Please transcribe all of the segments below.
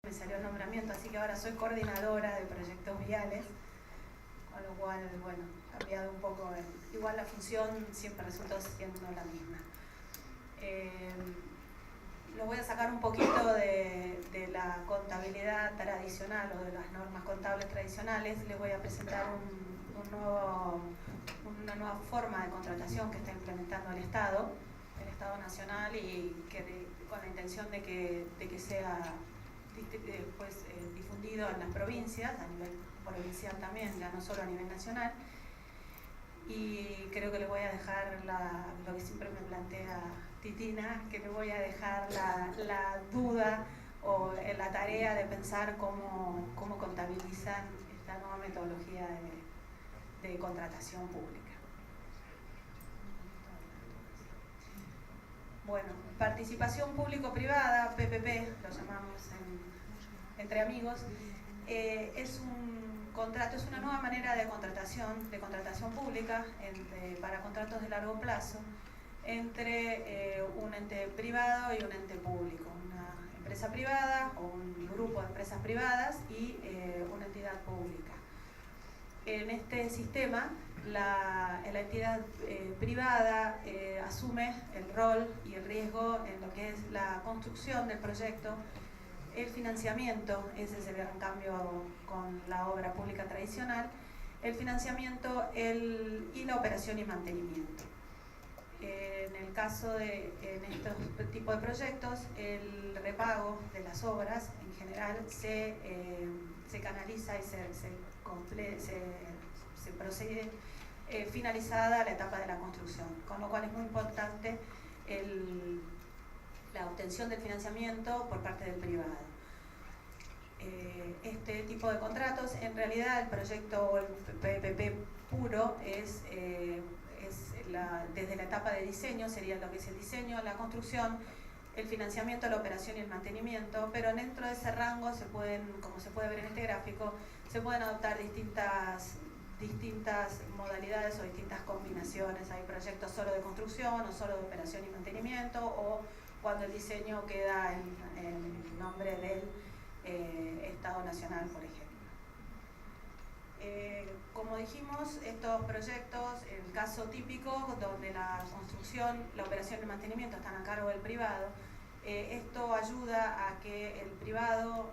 me salió el nombramiento, así que ahora soy coordinadora de proyectos viales, con lo cual, bueno, ha cambiado un poco. Igual la función siempre resultó siendo la misma. Lo voy a sacar un poquito de la contabilidad tradicional o de las normas contables tradicionales. Les voy a presentar una nueva forma de contratación que está implementando el Estado Nacional, y que con la intención de que sea difundido en las provincias, a nivel provincial también, ya no solo a nivel nacional. Y creo que le voy a dejar lo que siempre me plantea Titina, que le voy a dejar la duda o la tarea de pensar cómo contabilizan esta nueva metodología de contratación pública. Bueno, participación público-privada, PPP, lo llamamos entre amigos, es un contrato, es una nueva manera de contratación pública para contratos de largo plazo entre un ente privado y un ente público, una empresa privada o un grupo de empresas privadas y una entidad pública. En este sistema, la entidad privada asume el rol y el riesgo en lo que es la construcción del proyecto, el financiamiento, ese es el gran cambio con la obra pública tradicional, el financiamiento y la operación y mantenimiento. En el caso de estos tipos de proyectos, el repago de las obras en general se canaliza y se procede finalizada la etapa de la construcción, con lo cual es muy importante la obtención del financiamiento por parte del privado. Este tipo de contratos, en realidad el proyecto o el PPP puro es desde la etapa de diseño, sería lo que es el diseño, la construcción, el financiamiento, la operación y el mantenimiento, pero dentro de ese rango como se puede ver en este gráfico, se pueden adoptar distintas modalidades o distintas combinaciones. Hay proyectos solo de construcción o solo de operación y mantenimiento, o cuando el diseño queda en nombre del Estado Nacional, por ejemplo. Como dijimos, estos proyectos, el caso típico donde la construcción, la operación y el mantenimiento están a cargo del privado, esto ayuda a que el privado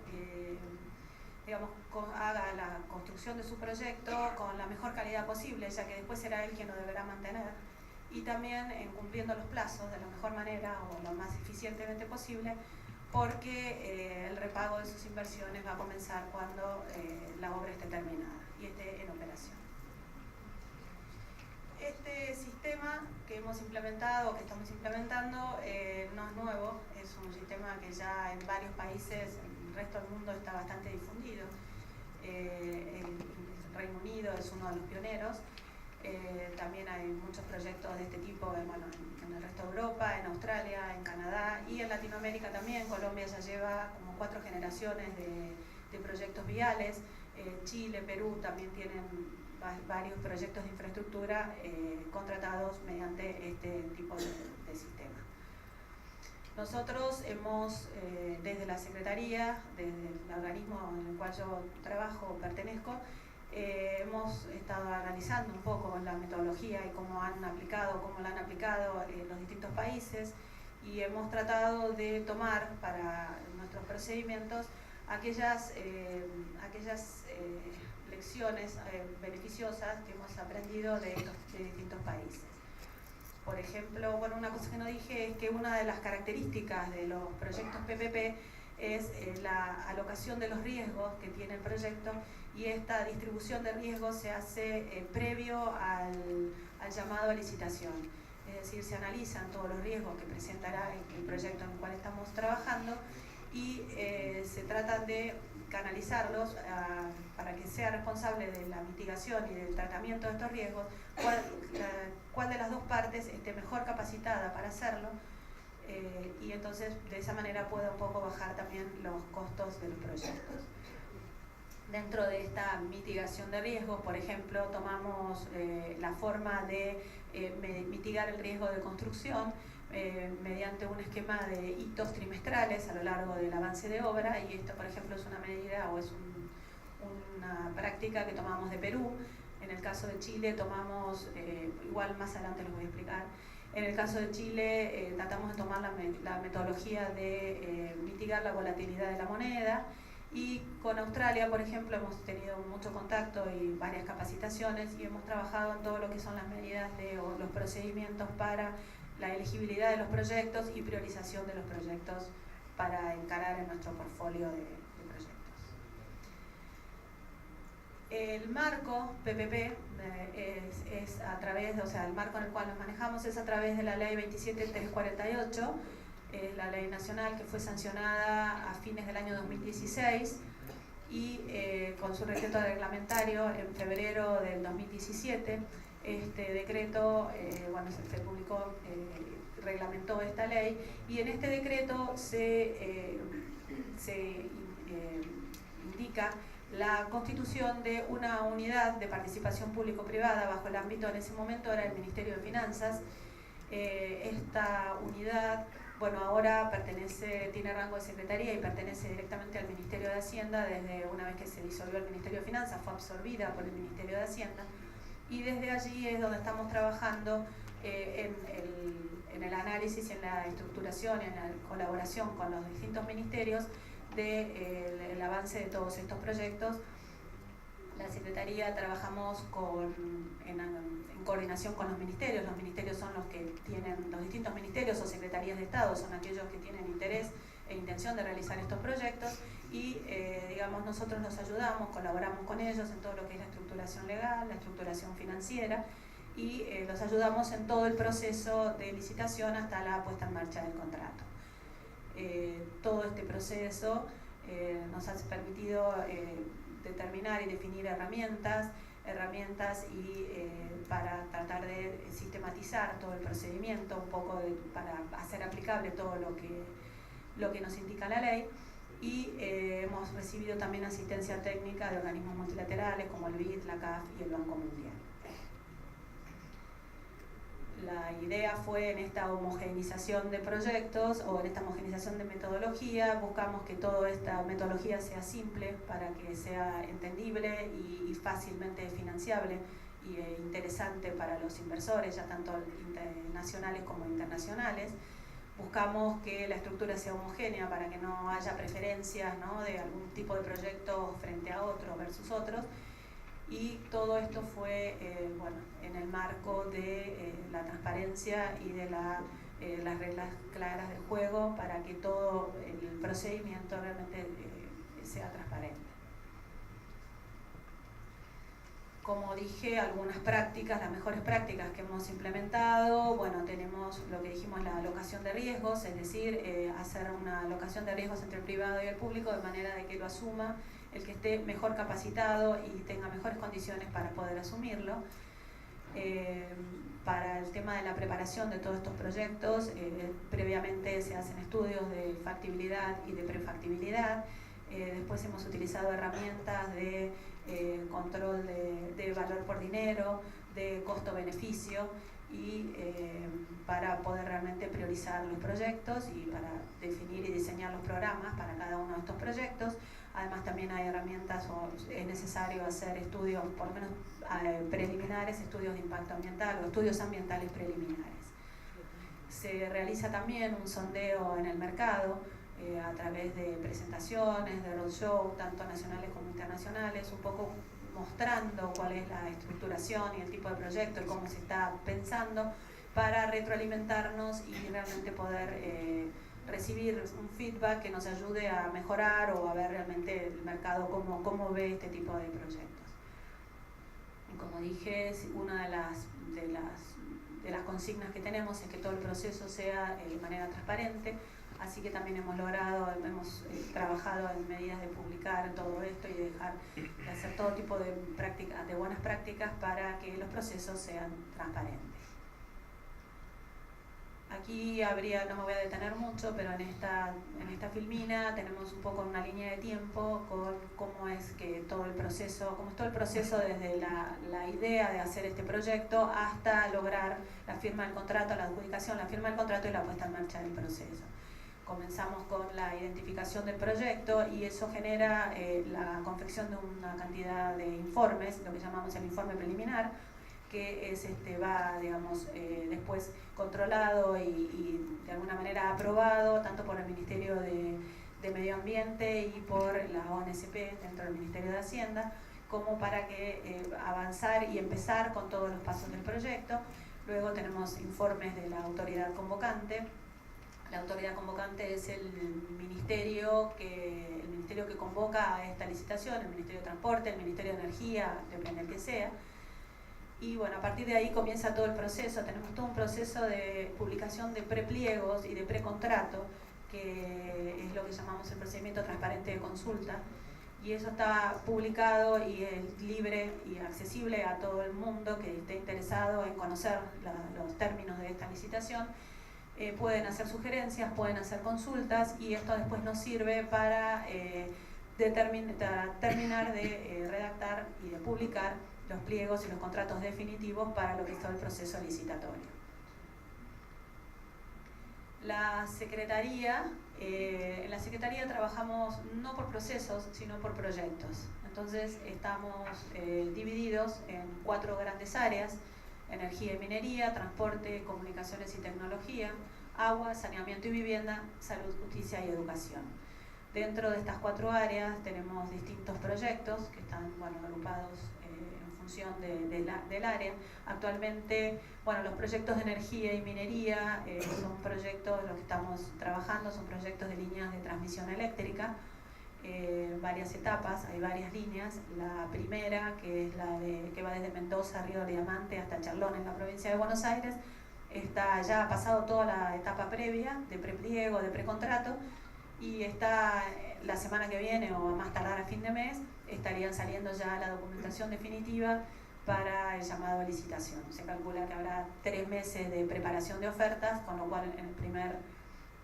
haga la construcción de su proyecto con la mejor calidad posible, ya que después será él quien lo deberá mantener, y también cumpliendo los plazos de la mejor manera o lo más eficientemente posible, porque el repago de sus inversiones va a comenzar cuando la obra esté terminada y esté en operación. Este sistema que hemos implementado, que estamos implementando, no es nuevo, es un sistema que ya en varios países, en el resto del mundo, está bastante difundido. El Reino Unido es uno de los pioneros. También hay muchos proyectos de este tipo en el resto de Europa, en Australia, en Canadá y en Latinoamérica también. Colombia ya lleva como 4 generaciones de proyectos viales. Chile, Perú también tienen varios proyectos de infraestructura contratados mediante este tipo de sistema. Nosotros hemos, desde la Secretaría, desde el organismo en el cual yo trabajo, pertenezco, hemos estado analizando un poco la metodología y cómo la han aplicado los distintos países, y hemos tratado de tomar para nuestros procedimientos aquellas lecciones beneficiosas que hemos aprendido de distintos países. Por ejemplo, una cosa que no dije es que una de las características de los proyectos PPP es la alocación de los riesgos que tiene el proyecto, y esta distribución de riesgos se hace previo al llamado a licitación. Es decir, se analizan todos los riesgos que presentará el proyecto en el cual estamos trabajando, y se trata de canalizarlos para que sea responsable de la mitigación y del tratamiento de estos riesgos, cuál de las dos partes esté mejor capacitada para hacerlo, y entonces de esa manera pueda un poco bajar también los costos de los proyectos. Dentro de esta mitigación de riesgos, por ejemplo, tomamos la forma de mitigar el riesgo de construcción mediante un esquema de hitos trimestrales a lo largo del avance de obra, y esto, por ejemplo, es una medida o es una práctica que tomamos de Perú. En el caso de Chile tomamos, igual más adelante les voy a explicar, en el caso de Chile tratamos de tomar la metodología de mitigar la volatilidad de la moneda, y con Australia, por ejemplo, hemos tenido mucho contacto y varias capacitaciones, y hemos trabajado en todo lo que son las medidas o los procedimientos para la elegibilidad de los proyectos y priorización de los proyectos para encarar en nuestro portfolio de proyectos. El marco PPP es a través, o sea, el marco en el cual nos manejamos es a través de la ley 27348, la ley nacional que fue sancionada a fines del año 2016 y con su decreto reglamentario en febrero del 2017. Este decreto, bueno, se publicó, reglamentó esta ley, y en este decreto se indica la constitución de una unidad de participación público-privada bajo el ámbito, en ese momento era el Ministerio de Finanzas. Esta unidad, bueno, ahora tiene rango de secretaría y pertenece directamente al Ministerio de Hacienda. Desde una vez que se disolvió el Ministerio de Finanzas, fue absorbida por el Ministerio de Hacienda, y desde allí es donde estamos trabajando en el análisis, en la estructuración, en la colaboración con los distintos ministerios del avance de todos estos proyectos. La Secretaría trabajamos en coordinación con los ministerios. Los ministerios son los que tienen, los distintos ministerios o secretarías de Estado son aquellos que tienen interés e intención de realizar estos proyectos, y digamos, nosotros los ayudamos, colaboramos con ellos en todo lo que es la estructuración legal, la estructuración financiera, y los ayudamos en todo el proceso de licitación hasta la puesta en marcha del contrato. Todo este proceso nos ha permitido determinar y definir herramientas y para tratar de sistematizar todo el procedimiento, un poco para hacer aplicable todo lo que nos indica la ley, y hemos recibido también asistencia técnica de organismos multilaterales como el BID, la CAF y el Banco Mundial. La idea fue, en esta homogeneización de proyectos o en esta homogeneización de metodología, buscamos que toda esta metodología sea simple para que sea entendible y fácilmente financiable y interesante para los inversores, ya tanto nacionales como internacionales. Buscamos que la estructura sea homogénea para que no haya preferencias, ¿no?, de algún tipo de proyecto frente a otro versus otros. Y todo esto fue bueno, en el marco de la transparencia y de las reglas claras del juego para que todo el procedimiento realmente sea transparente. Como dije, algunas prácticas, las mejores prácticas que hemos implementado, bueno, tenemos lo que dijimos, la alocación de riesgos, es decir, hacer una alocación de riesgos entre el privado y el público de manera de que lo asuma el que esté mejor capacitado y tenga mejores condiciones para poder asumirlo. Para el tema de la preparación de todos estos proyectos, previamente se hacen estudios de factibilidad y de prefactibilidad. Después hemos utilizado herramientas de control de valor por dinero, de costo-beneficio, y para poder realmente priorizar los proyectos y para definir y diseñar los programas para cada uno de estos proyectos. Además, también hay herramientas, o es necesario hacer estudios, por lo menos preliminares, estudios de impacto ambiental o estudios ambientales preliminares. Se realiza también un sondeo en el mercado a través de presentaciones, de roadshow, tanto nacionales como internacionales, un poco mostrando cuál es la estructuración y el tipo de proyecto y cómo se está pensando, para retroalimentarnos y realmente poder recibir un feedback que nos ayude a mejorar o a ver realmente el mercado cómo ve este tipo de proyectos. Y como dije, una de las consignas que tenemos es que todo el proceso sea de manera transparente, así que también hemos trabajado en medidas de publicar todo esto y de hacer todo tipo de prácticas, de buenas prácticas para que los procesos sean transparentes. Aquí no me voy a detener mucho, pero en esta filmina tenemos un poco una línea de tiempo con cómo es todo el proceso desde la idea de hacer este proyecto hasta lograr la firma del contrato, la adjudicación, la firma del contrato y la puesta en marcha del proceso. Comenzamos con la identificación del proyecto y eso genera la confección de una cantidad de informes, lo que llamamos el informe preliminar, que va, digamos, después controlado y de alguna manera aprobado tanto por el Ministerio de Medio Ambiente y por la ONSP dentro del Ministerio de Hacienda, como para que avanzar y empezar con todos los pasos del proyecto. Luego tenemos informes de la autoridad convocante. La autoridad convocante es el ministerio que convoca a esta licitación, el Ministerio de Transporte, el Ministerio de Energía, depende del que sea. Y bueno, a partir de ahí comienza todo el proceso. Tenemos todo un proceso de publicación de prepliegos y de precontrato, que es lo que llamamos el procedimiento transparente de consulta. Y eso está publicado y es libre y accesible a todo el mundo que esté interesado en conocer los términos de esta licitación. Pueden hacer sugerencias, pueden hacer consultas y esto después nos sirve para terminar de redactar y de publicar los pliegos y los contratos definitivos para lo que es todo el proceso licitatorio. En la Secretaría trabajamos no por procesos, sino por proyectos. Entonces estamos divididos en 4 grandes áreas: energía y minería, transporte, comunicaciones y tecnología, agua, saneamiento y vivienda, salud, justicia y educación. Dentro de estas 4 áreas tenemos distintos proyectos que están agrupados en función del área. Actualmente, los proyectos de energía y minería son proyectos, los que estamos trabajando son proyectos de líneas de transmisión eléctrica, varias etapas, hay varias líneas. La primera, que es la que va desde Mendoza, Río de Diamante hasta Charlón en la provincia de Buenos Aires, ya ha pasado toda la etapa previa de prepliego, de precontrato, y está la semana que viene o a más tardar a fin de mes estarían saliendo ya la documentación definitiva para el llamado a licitación. Se calcula que habrá 3 meses de preparación de ofertas, con lo cual en el primer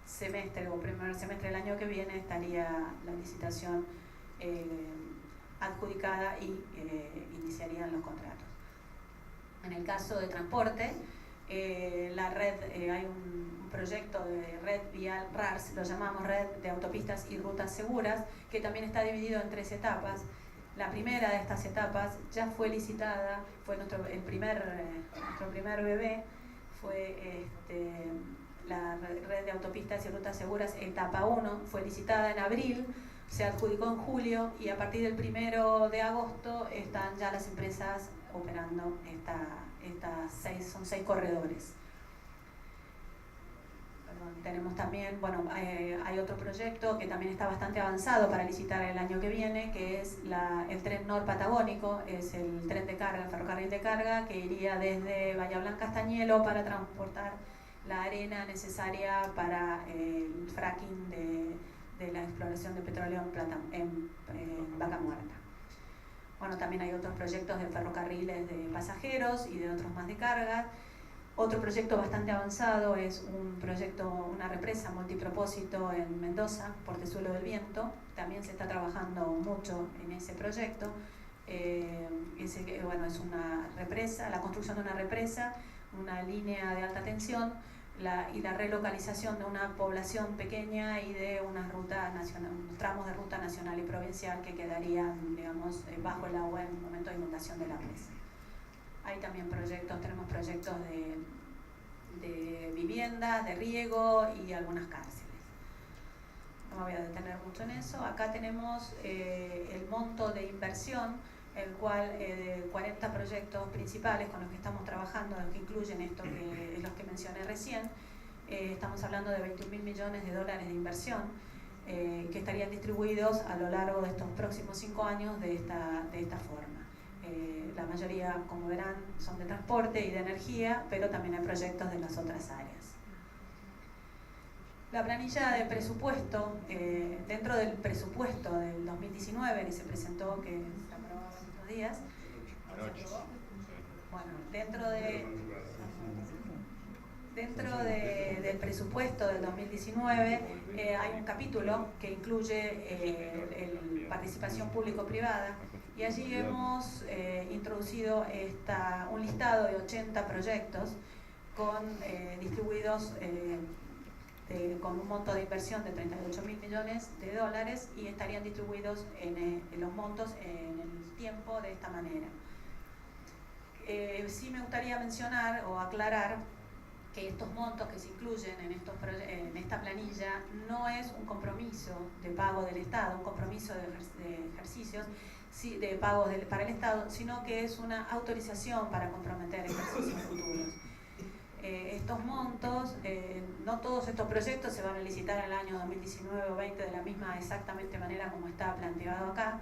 semestre del año que viene estaría la licitación adjudicada y iniciarían los contratos. En el caso de transporte, la red, hay un proyecto de red vial, RARS, lo llamamos Red de Autopistas y Rutas Seguras, que también está dividido en 3 etapas. La primera de estas etapas ya fue licitada, fue nuestro primer bebé, fue la Red de Autopistas y Rutas Seguras, etapa 1, fue licitada en abril, se adjudicó en julio y a partir del 1 de agosto están ya las empresas operando son 6 corredores. Tenemos también, hay otro proyecto que también está bastante avanzado para licitar el año que viene, que es el tren norpatagónico, es el tren de carga, el ferrocarril de carga, que iría desde Bahía Blanca hasta Añelo para transportar la arena necesaria para el fracking de la exploración de petróleo en Vaca Muerta. También hay otros proyectos de ferrocarriles de pasajeros y de otros más de carga. Otro proyecto bastante avanzado es una represa multipropósito en Mendoza, Portezuelo del Viento. También se está trabajando mucho en ese proyecto. Es una represa, la construcción de una represa, una línea de alta tensión y la relocalización de una población pequeña y de unos tramos de ruta nacional y provincial que quedarían, digamos, bajo el agua en el momento de inundación de la presa. Hay también tenemos proyectos de viviendas, de riego y algunas cárceles. No me voy a detener mucho en eso. Acá tenemos el monto de inversión, el cual de 40 proyectos principales con los que estamos trabajando, los que incluyen esto que es los que mencioné recién, estamos hablando de 21.000 millones de dólares de inversión que estarían distribuidos a lo largo de estos próximos 5 años de esta forma. La mayoría, como verán, son de transporte y de energía, pero también hay proyectos de las otras áreas. La planilla de presupuesto, dentro del presupuesto del 2019 que se presentó, que se aprobó estos días, dentro de... Dentro del presupuesto del 2019 hay un capítulo que incluye participación público-privada, y allí hemos introducido un listado de 80 proyectos distribuidos con un monto de inversión de 38.000 millones de dólares, y estarían distribuidos en los montos en el tiempo de esta manera. Sí me gustaría mencionar o aclarar que estos montos que se incluyen en esta planilla no es un compromiso de pago del Estado, un compromiso de ejercicios, de pagos para el Estado, sino que es una autorización para comprometer ejercicios futuros. Estos montos, no todos estos proyectos se van a licitar en el año 2019 o 2020 de la misma exactamente manera como está planteado acá.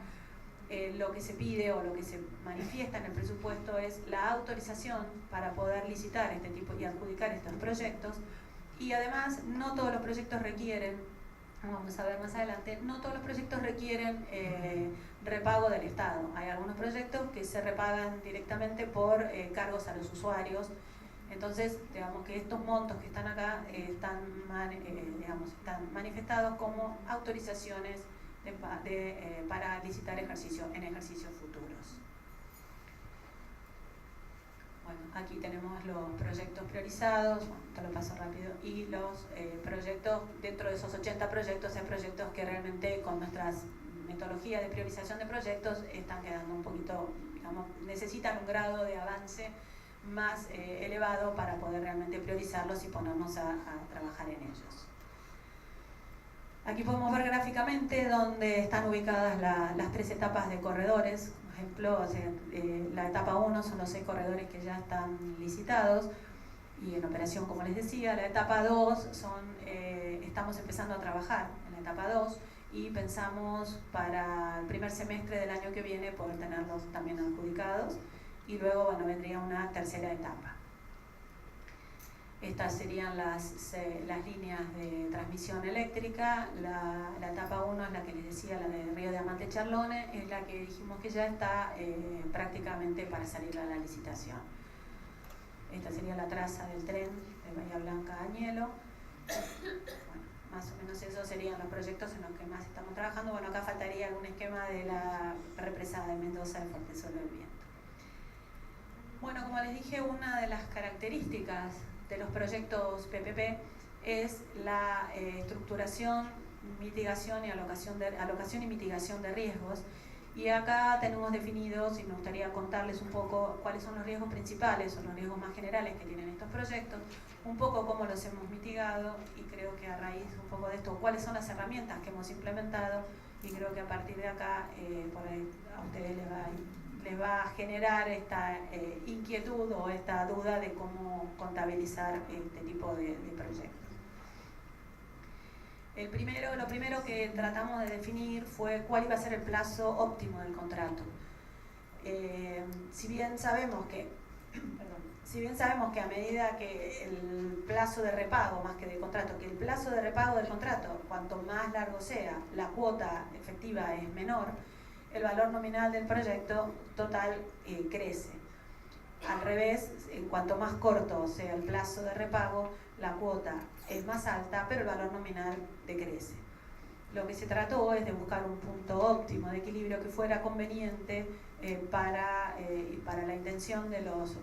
Lo que se pide o lo que se manifiesta en el presupuesto es la autorización para poder licitar este tipo y adjudicar estos proyectos, y además no todos los proyectos requieren, vamos a ver más adelante, no todos los proyectos requieren repago del Estado. Hay algunos proyectos que se repagan directamente por cargos a los usuarios. Entonces, digamos que estos montos que están acá están manifestados como autorizaciones para licitar en ejercicios futuros. Bueno, aquí tenemos los proyectos priorizados, te lo paso rápido, y los proyectos, dentro de esos 80 proyectos, hay proyectos que realmente con nuestras metodologías de priorización de proyectos están quedando un poquito, necesitan un grado de avance más elevado para poder realmente priorizarlos y ponernos a trabajar en ellos. Aquí podemos ver gráficamente dónde están ubicadas las 3 etapas de corredores. Por ejemplo, la etapa 1 son los 6 corredores que ya están licitados y en operación, como les decía. La etapa 2 estamos empezando a trabajar en la etapa 2 y pensamos para el primer semestre del año que viene poder tenerlos también adjudicados, y luego vendría una tercera etapa. Estas serían las líneas de transmisión eléctrica. La etapa 1 es la que les decía, la de Río Diamante Charlone, es la que dijimos que ya está prácticamente para salir a la licitación. Esta sería la traza del tren de Bahía Blanca a Añelo. Bueno, más o menos esos serían los proyectos en los que más estamos trabajando. Bueno, acá faltaría algún esquema de la represa de Mendoza de Fortesolo del Viento. Bueno, como les dije, una de las características de los proyectos PPP es la estructuración, mitigación y alocación y mitigación de riesgos. Y acá tenemos definidos, y me gustaría contarles un poco cuáles son los riesgos principales o los riesgos más generales que tienen estos proyectos, un poco cómo los hemos mitigado, y creo que a raíz un poco de esto, cuáles son las herramientas que hemos implementado, y creo que a partir de acá por ahí a ustedes les va a generar esta inquietud o esta duda de cómo contabilizar este tipo de proyectos. Lo primero que tratamos de definir fue cuál iba a ser el plazo óptimo del contrato. Si bien sabemos que a medida que el plazo de repago, más que de contrato, que el plazo de repago del contrato, cuanto más largo sea, la cuota efectiva es menor, el valor nominal del proyecto total crece. Al revés, en cuanto más corto sea el plazo de repago, la cuota es más alta, pero el valor nominal decrece. Lo que se trató es de buscar un punto óptimo de equilibrio que fuera conveniente para la intención de los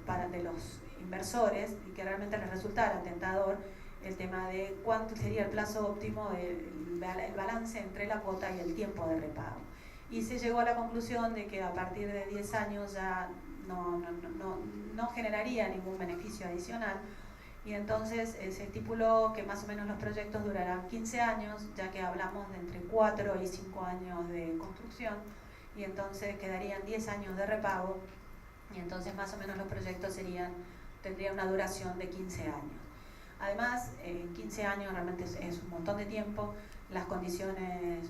inversores, y que realmente les resultara tentador el tema de cuánto sería el plazo óptimo, el balance entre la cuota y el tiempo de repago. Y se llegó a la conclusión de que a partir de 10 años ya no generaría ningún beneficio adicional, y entonces se estipuló que más o menos los proyectos durarán 15 años, ya que hablamos de entre 4 y 5 años de construcción, y entonces quedarían 10 años de repago, y entonces más o menos los proyectos tendrían una duración de 15 años. Además, 15 años realmente es un montón de tiempo. Las condiciones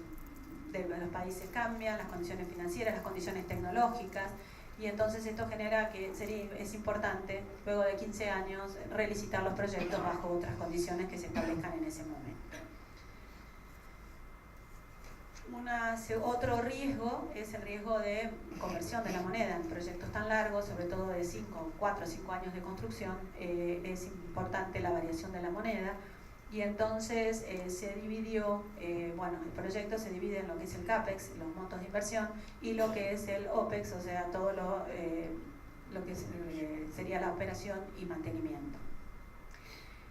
de los países cambian, las condiciones financieras, las condiciones tecnológicas, y entonces esto genera que es importante, luego de 15 años, relicitar los proyectos bajo otras condiciones que se establezcan en ese momento. Otro riesgo es el riesgo de conversión de la moneda. En proyectos tan largos, sobre todo de 4 o 5 años de construcción, es importante la variación de la moneda. Y entonces se dividió, el proyecto se divide en lo que es el CAPEX, los montos de inversión, y lo que es el OPEX, o sea, todo lo que sería la operación y mantenimiento.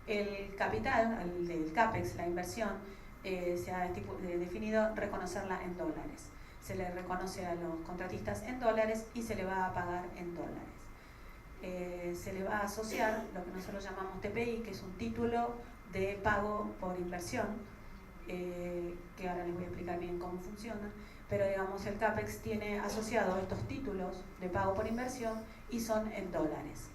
El capital, el CAPEX, la inversión, se ha definido reconocerla en dólares. Se le reconoce a los contratistas en dólares y se le va a pagar en dólares. Se le va a asociar lo que nosotros llamamos TPI, que es un título de pago por inversión, que ahora les voy a explicar bien cómo funciona, pero digamos el CAPEX tiene asociado estos títulos de pago por inversión y son en dólares.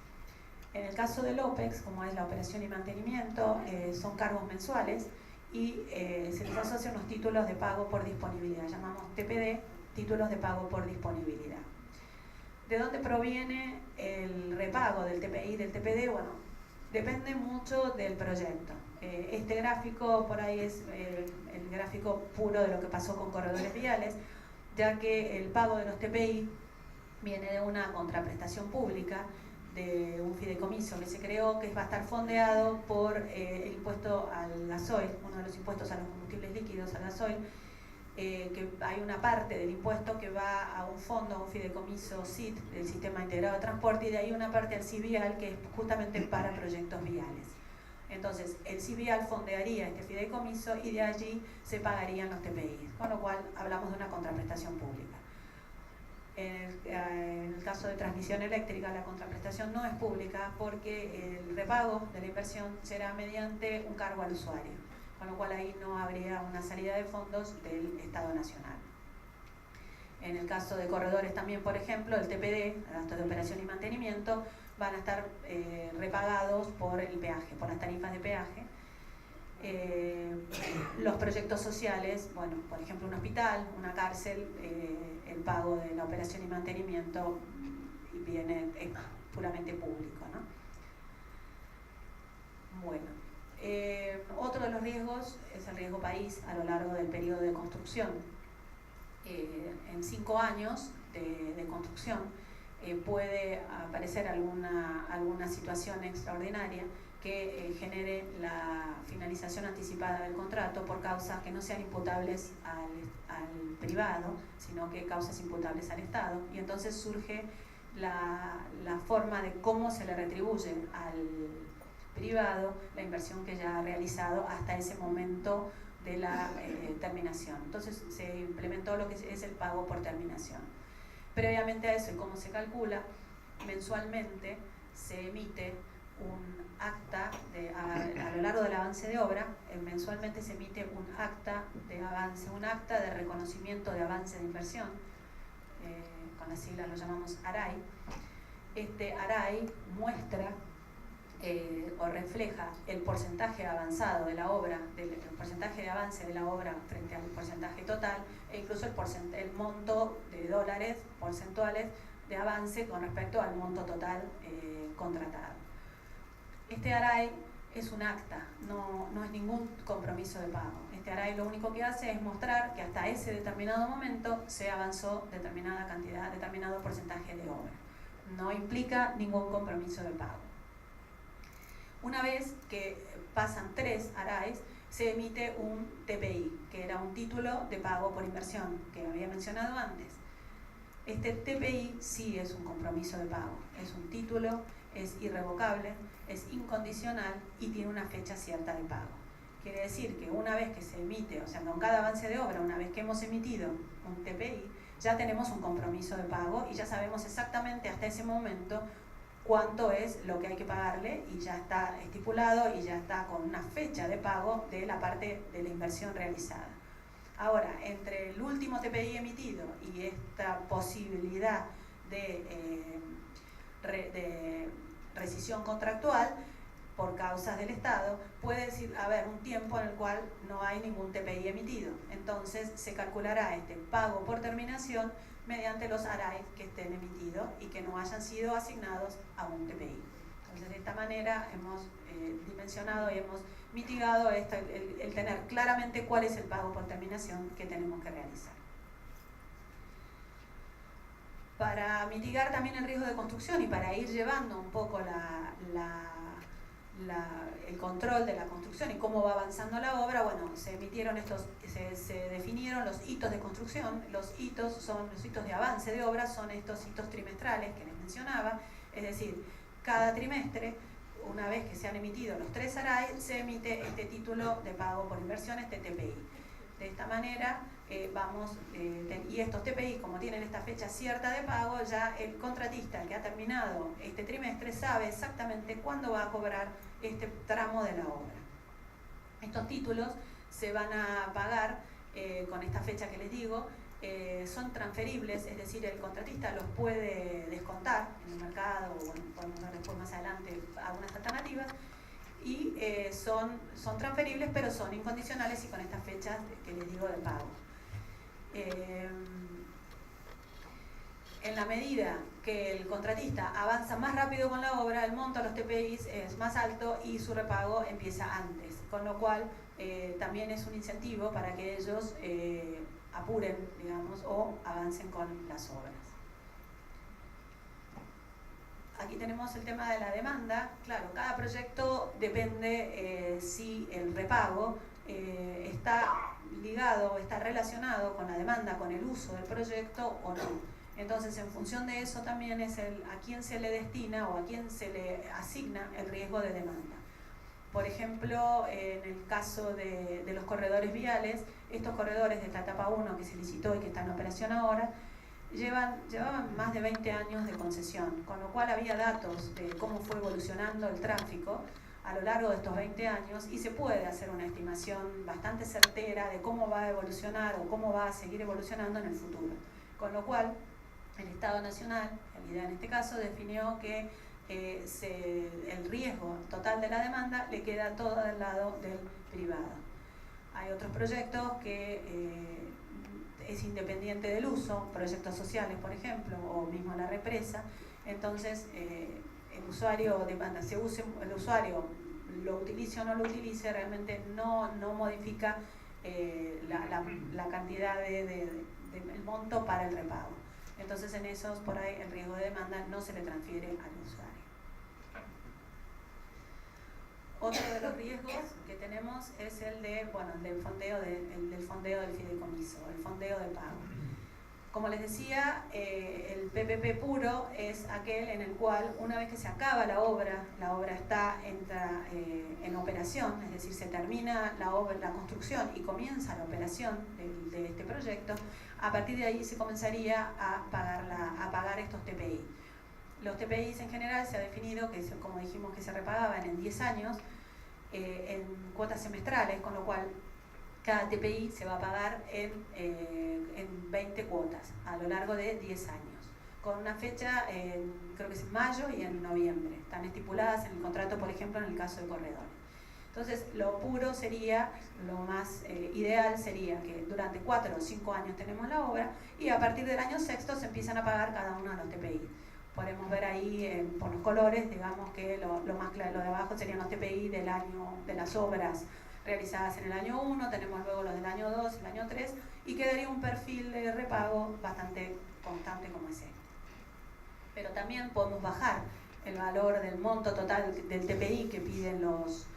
En el caso del OPEX, como es la operación y mantenimiento, son cargos mensuales y se les asocian unos títulos de pago por disponibilidad, llamamos TPD, títulos de pago por disponibilidad. ¿De dónde proviene el repago del TPI y del TPD? Bueno, depende mucho del proyecto. Este gráfico por ahí es el gráfico puro de lo que pasó con corredores viales, ya que el pago de los TPI viene de una contraprestación pública, de un fideicomiso que se creó, que va a estar fondeado por el impuesto al gasoil, uno de los impuestos a los combustibles líquidos, al gasoil, que hay una parte del impuesto que va a un fondo, a un fideicomiso SIT, del Sistema Integrado de Transporte, y de ahí una parte al CIVIAL, que es justamente para proyectos viales. Entonces, el CIVIAL fondearía este fideicomiso y de allí se pagarían los TPI, con lo cual hablamos de una contraprestación pública. En el caso de transmisión eléctrica, la contraprestación no es pública porque el repago de la inversión será mediante un cargo al usuario, con lo cual ahí no habría una salida de fondos del Estado Nacional. En el caso de corredores también, por ejemplo, el TPD, gastos de operación y mantenimiento, van a estar repagados por el peaje, por las tarifas de peaje. Los proyectos sociales, bueno, por ejemplo un hospital, una cárcel, el pago de la operación y mantenimiento es puramente público, ¿no? Bueno, otro de los riesgos es el riesgo país a lo largo del periodo de construcción. En 5 años de construcción puede aparecer alguna situación extraordinaria que genere la finalización anticipada del contrato por causas que no sean imputables al privado, sino que causas imputables al Estado, y entonces surge la forma de cómo se le retribuye al privado la inversión que ya ha realizado hasta ese momento de la terminación. Entonces se implementó lo que es el pago por terminación. Previamente a eso, y cómo se calcula, mensualmente se emite un acta a lo largo del avance de obra, mensualmente se emite un acta de avance, un acta de reconocimiento de avance de inversión, con las siglas lo llamamos ARAI. Este ARAI muestra o refleja el porcentaje avanzado de la obra, el porcentaje de avance de la obra frente al porcentaje total, e incluso el monto de dólares porcentuales de avance con respecto al monto total contratado. Este ARAI es un acta, no es ningún compromiso de pago. Este ARAI lo único que hace es mostrar que hasta ese determinado momento se avanzó determinada cantidad, determinado porcentaje de obra. No implica ningún compromiso de pago. Una vez que pasan 3 ARAIs, se emite un TPI, que era un título de pago por inversión, que había mencionado antes. Este TPI sí es un compromiso de pago, es un título, es irrevocable, es incondicional y tiene una fecha cierta de pago. Quiere decir que una vez que se emite, o sea, con cada avance de obra, una vez que hemos emitido un TPI, ya tenemos un compromiso de pago y ya sabemos exactamente hasta ese momento cuánto es lo que hay que pagarle, y ya está estipulado y ya está con una fecha de pago de la parte de la inversión realizada. Ahora, entre el último TPI emitido y esta posibilidad de rescisión contractual por causas del Estado, puede haber un tiempo en el cual no hay ningún TPI emitido. Entonces se calculará este pago por terminación mediante los ARAI que estén emitidos y que no hayan sido asignados a un TPI. Entonces, de esta manera hemos dimensionado y hemos mitigado el tener claramente cuál es el pago por terminación que tenemos que realizar. Para mitigar también el riesgo de construcción y para ir llevando un poco el control de la construcción y cómo va avanzando la obra, bueno, se definieron los hitos de construcción. Los hitos son los hitos de avance de obra, son estos hitos trimestrales que les mencionaba, es decir, cada trimestre, una vez que se han emitido los 3 ARAI, se emite este título de pago por inversión, este TPI. De esta manera y estos TPI, como tienen esta fecha cierta de pago, ya el contratista que ha terminado este trimestre sabe exactamente cuándo va a cobrar este tramo de la obra. Estos títulos se van a pagar con esta fecha que les digo, son transferibles, es decir, el contratista los puede descontar en el mercado, o bueno, podemos ver después más adelante algunas alternativas, y son transferibles, pero son incondicionales y con estas fechas que les digo de pago. En la medida que el contratista avanza más rápido con la obra, el monto de los TPIs es más alto y su repago empieza antes, con lo cual también es un incentivo para que ellos apuren, digamos, o avancen con las obras. Aquí tenemos el tema de la demanda. Claro, cada proyecto depende si el repago está ligado, está relacionado con la demanda, con el uso del proyecto o no. Entonces, en función de eso también es a quién se le destina o a quién se le asigna el riesgo de demanda. Por ejemplo, en el caso de los corredores viales, estos corredores de esta etapa 1 que se licitó y que está en operación ahora, llevaban más de 20 años de concesión, con lo cual había datos de cómo fue evolucionando el tráfico a lo largo de estos 20 años y se puede hacer una estimación bastante certera de cómo va a evolucionar o cómo va a seguir evolucionando en el futuro. Con lo cual, el Estado Nacional, en este caso, definió que el riesgo total de la demanda le queda todo del lado del privado. Hay otros proyectos que es independiente del uso, proyectos sociales, por ejemplo, o mismo la represa. Entonces, el usuario demanda, el usuario lo utilice o no lo utilice, realmente no modifica la cantidad del monto para el repago. Entonces, en esos, por ahí, el riesgo de demanda no se le transfiere al usuario. Otro de los riesgos que tenemos es el del fondeo del fideicomiso, el fondeo de pago. Como les decía, el PPP puro es aquel en el cual, una vez que se acaba la obra entra en operación, es decir, se termina la construcción y comienza la operación de este proyecto. A partir de ahí se comenzaría a pagar estos TPI. Los TPIs en general se ha definido que, como dijimos, que se repagaban en 10 años en cuotas semestrales, con lo cual cada TPI se va a pagar en 20 cuotas a lo largo de 10 años, con una fecha, creo que es en mayo y en noviembre. Están estipuladas en el contrato, por ejemplo, en el caso de corredores. Entonces, lo puro sería, lo más ideal sería que durante 4 o 5 años tenemos la obra y a partir del año sexto se empiezan a pagar cada uno de los TPI. Podemos ver ahí por los colores, digamos que lo más claro, lo de abajo serían los TPI de las obras realizadas en el año 1, tenemos luego los del año 2, el año 3, y quedaría un perfil de repago bastante constante como es este. Pero también podemos bajar el valor del monto total del TPI que piden los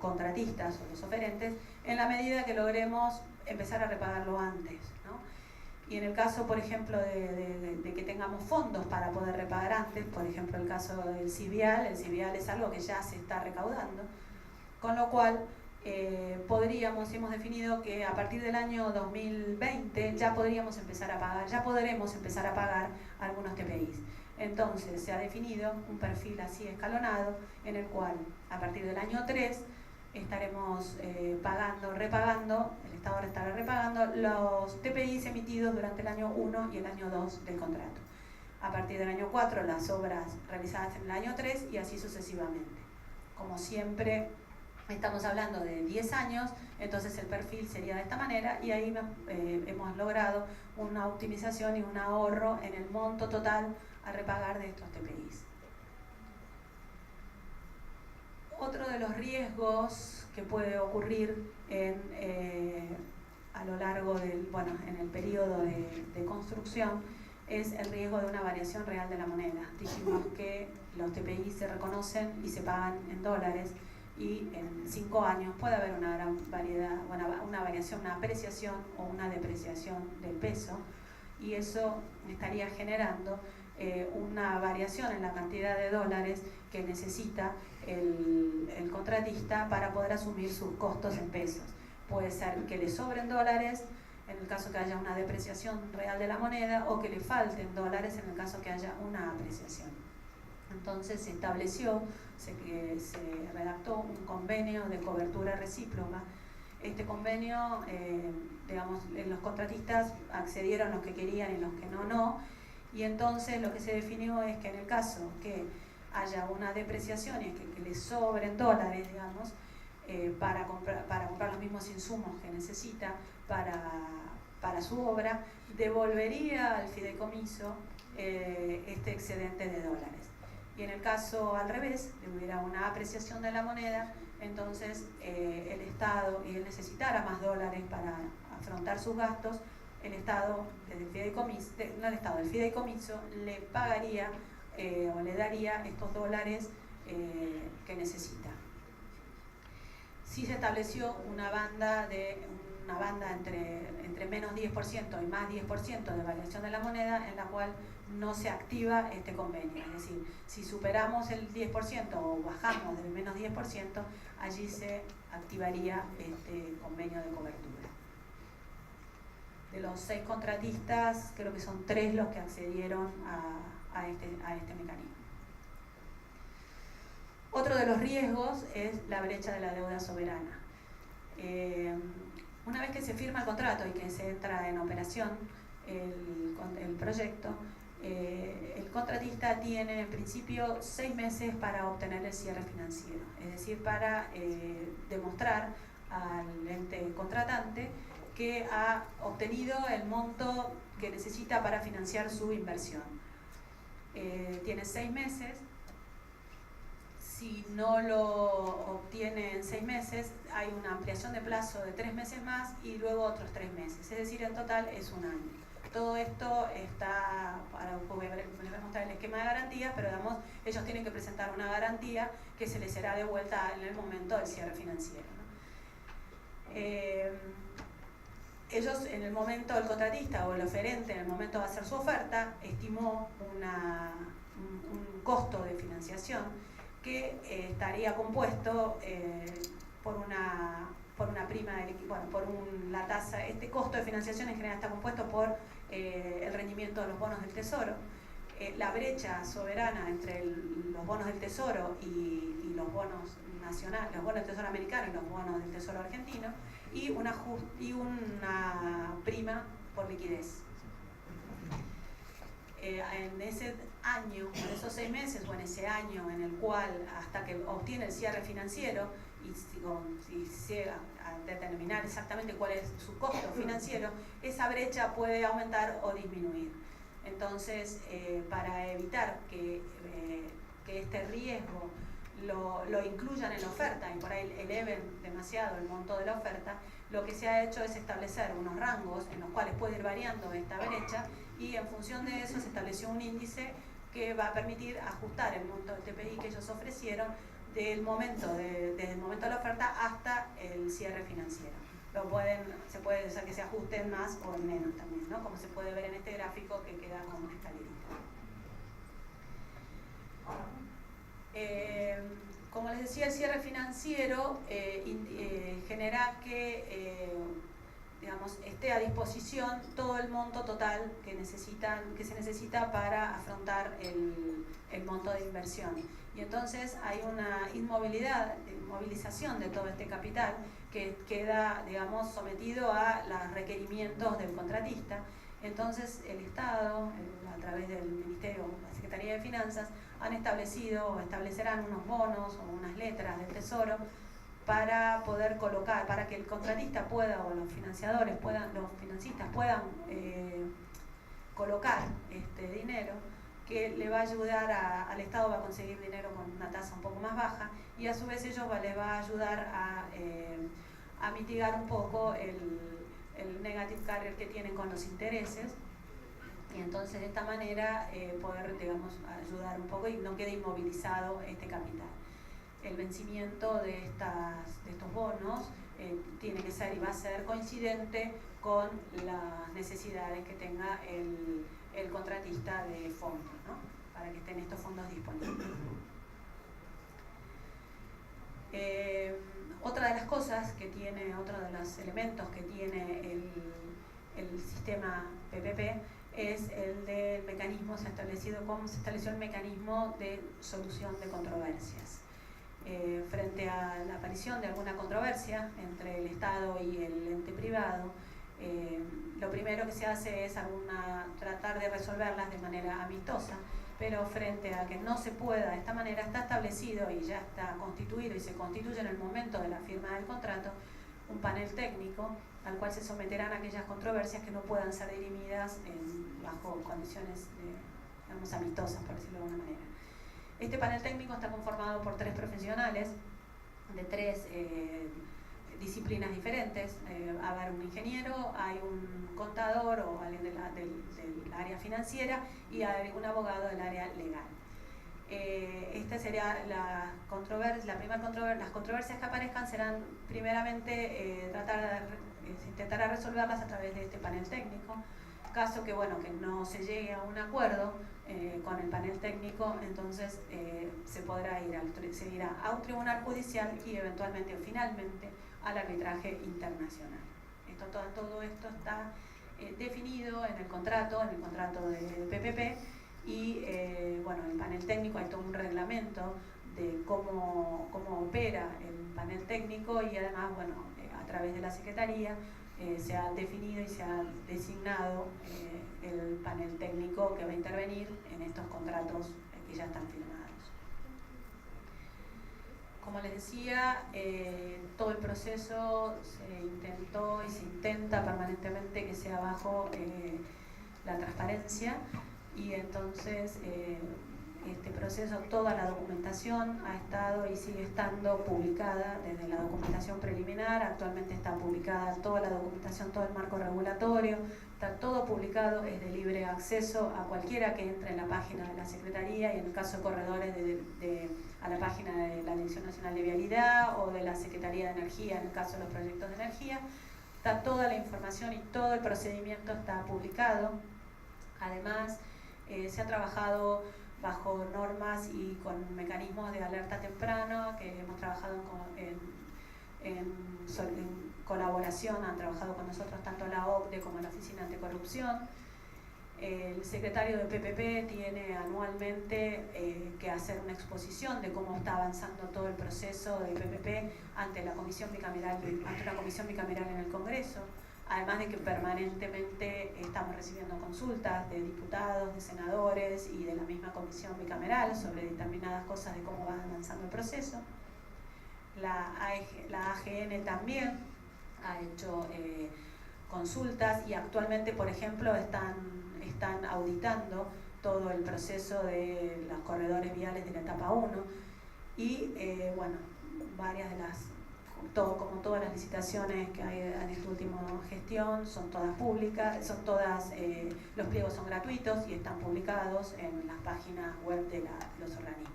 contratistas o los oferentes en la medida que logremos empezar a repagarlo antes, ¿no? Y en el caso, por ejemplo, de que tengamos fondos para poder repagar antes, por ejemplo, el caso del CIVIAL, el CIVIAL es algo que ya se está recaudando, con lo cual hemos definido que a partir del año 2020 ya podremos empezar a pagar algunos TPIs. Entonces se ha definido un perfil así escalonado en el cual a partir del año 3 estaremos repagando, el Estado estará repagando los TPIs emitidos durante el año 1 y el año 2 del contrato. A partir del año 4 las obras realizadas en el año 3 y así sucesivamente. Como siempre estamos hablando de 10 años, entonces el perfil sería de esta manera y ahí hemos logrado una optimización y un ahorro en el monto total a repagar de estos TPIs. Otro de los riesgos que puede ocurrir a lo largo en el periodo de construcción es el riesgo de una variación real de la moneda. Dijimos que los TPI se reconocen y se pagan en dólares, y en 5 años puede haber una gran variedad, una variación, una apreciación o una depreciación del peso, y eso estaría generando una variación en la cantidad de dólares que necesita el contratista para poder asumir sus costos en pesos. Puede ser que le sobren dólares en el caso que haya una depreciación real de la moneda, o que le falten dólares en el caso que haya una apreciación. Entonces se estableció, se redactó un convenio de cobertura recíproca. Este convenio, los contratistas accedieron los que querían y los que no, y entonces lo que se definió es que en el caso que haya una depreciación y que le sobren dólares, digamos, para comprar los mismos insumos que necesita para su obra, devolvería al fideicomiso este excedente de dólares. Y en el caso al revés, de hubiera una apreciación de la moneda, entonces el Estado, y él necesitara más dólares para afrontar sus gastos, el Estado, desde el fideicomiso, el fideicomiso le pagaría o le daría estos dólares que necesita. Sí se estableció una banda entre menos 10% y más 10% de variación de la moneda, en la cual no se activa este convenio. Es decir, si superamos el 10% o bajamos del menos 10%, allí se activaría este convenio de cobertura. De los 6 contratistas, creo que son 3 los que accedieron a este mecanismo. Otro de los riesgos es la brecha de la deuda soberana. Una vez que se firma el contrato y que se entra en operación el proyecto, el contratista tiene en principio 6 meses para obtener el cierre financiero, es decir, para demostrar al ente contratante que ha obtenido el monto que necesita para financiar su inversión. Tiene 6 meses. Si no lo obtiene en 6 meses, hay una ampliación de plazo de 3 meses más y luego otros 3 meses. Es decir, en total es 1 año. Todo esto está, les voy a mostrar el esquema de garantías, pero digamos, ellos tienen que presentar una garantía que se les será devuelta en el momento del cierre financiero, ¿no? Ellos, en el momento, el contratista o el oferente, en el momento de hacer su oferta, estimó un costo de financiación que estaría compuesto por una prima del equipo, la tasa. Este costo de financiación en general está compuesto por el rendimiento de los bonos del Tesoro, la brecha soberana entre los bonos del Tesoro y los bonos nacionales, los bonos del Tesoro americano y los bonos del Tesoro argentino, y una prima por liquidez. En ese año, en esos 6 meses o en ese año en el cual, hasta que obtiene el cierre financiero y si llega a determinar exactamente cuál es su costo financiero, esa brecha puede aumentar o disminuir. Entonces, para evitar que este riesgo lo incluyan en la oferta y por ahí eleven demasiado el monto de la oferta, lo que se ha hecho es establecer unos rangos en los cuales puede ir variando esta brecha, y en función de eso se estableció un índice que va a permitir ajustar el monto del TPI que ellos ofrecieron desde el momento de la oferta hasta el cierre financiero. Se puede hacer que se ajusten más o menos también, ¿no? Como se puede ver en este gráfico que queda con una escalerita. Como les decía, el cierre financiero genera que esté a disposición todo el monto total que se necesita para afrontar el monto de inversión. Y entonces hay una inmovilización de todo este capital que queda, sometido a los requerimientos del contratista. Entonces el Estado, a través del Ministerio, la Secretaría de Finanzas, han establecido o establecerán unos bonos o unas letras del Tesoro para poder colocar, para que el contratista pueda, o los financistas puedan colocar este dinero que le va a ayudar al Estado, va a conseguir dinero con una tasa un poco más baja, y a su vez les va a ayudar a mitigar un poco el negative carrier que tienen con los intereses, y entonces de esta manera poder, digamos, ayudar un poco y no quede inmovilizado este capital. El vencimiento de estos bonos tiene que ser y va a ser coincidente con las necesidades que tenga el contratista de fondos, ¿no? Para que estén estos fondos disponibles. Otra de las cosas que tiene, otro de los elementos que tiene el sistema PPP es el del mecanismo, se estableció el mecanismo de solución de controversias. Frente a la aparición de alguna controversia entre el Estado y el ente privado, lo primero que se hace es tratar de resolverlas de manera amistosa, pero frente a que no se pueda de esta manera, está establecido y ya está constituido y se constituye en el momento de la firma del contrato un panel técnico al cual se someterán aquellas controversias que no puedan ser dirimidas bajo condiciones, digamos, amistosas, por decirlo de alguna manera. Este panel técnico está conformado por 3 profesionales de 3 disciplinas diferentes. Va a haber un ingeniero, hay un contador o alguien del área financiera y hay un abogado del área legal. Esta sería las controversias que aparezcan serán primeramente intentar resolverlas a través de este panel técnico. Caso que no se llegue a un acuerdo con el panel técnico, entonces se irá a un tribunal judicial y eventualmente o finalmente al arbitraje internacional. Todo esto está definido en el contrato del PPP, y el panel técnico, hay todo un reglamento de cómo opera el panel técnico, y además a través de la Secretaría se ha definido y se ha designado el panel técnico que va a intervenir en estos contratos que ya están firmados. Como les decía, todo el proceso se intentó y se intenta permanentemente que sea bajo la transparencia, y entonces este proceso, toda la documentación ha estado y sigue estando publicada desde la documentación preliminar. Actualmente está publicada toda la documentación, todo el marco regulatorio, está todo publicado, es de libre acceso a cualquiera que entre en la página de la Secretaría, y en el caso de corredores a la página de la Dirección Nacional de Vialidad o de la Secretaría de Energía en el caso de los proyectos de energía. Está toda la información y todo el procedimiento está publicado. Además, se ha trabajado bajo normas y con mecanismos de alerta temprano, que hemos trabajado en colaboración, han trabajado con nosotros tanto la OCDE como la Oficina Anticorrupción. El secretario de PPP tiene anualmente que hacer una exposición de cómo está avanzando todo el proceso de PPP ante la comisión bicameral, ante una comisión bicameral en el Congreso. Además de que permanentemente estamos recibiendo consultas de diputados, de senadores y de la misma comisión bicameral sobre determinadas cosas de cómo va avanzando el proceso. La AGN también ha hecho consultas, y actualmente, por ejemplo, están auditando todo el proceso de los corredores viales de la etapa 1, y varias de como todas las licitaciones que hay en esta última gestión, son todas públicas, los pliegos son gratuitos y están publicados en las páginas web de los organismos.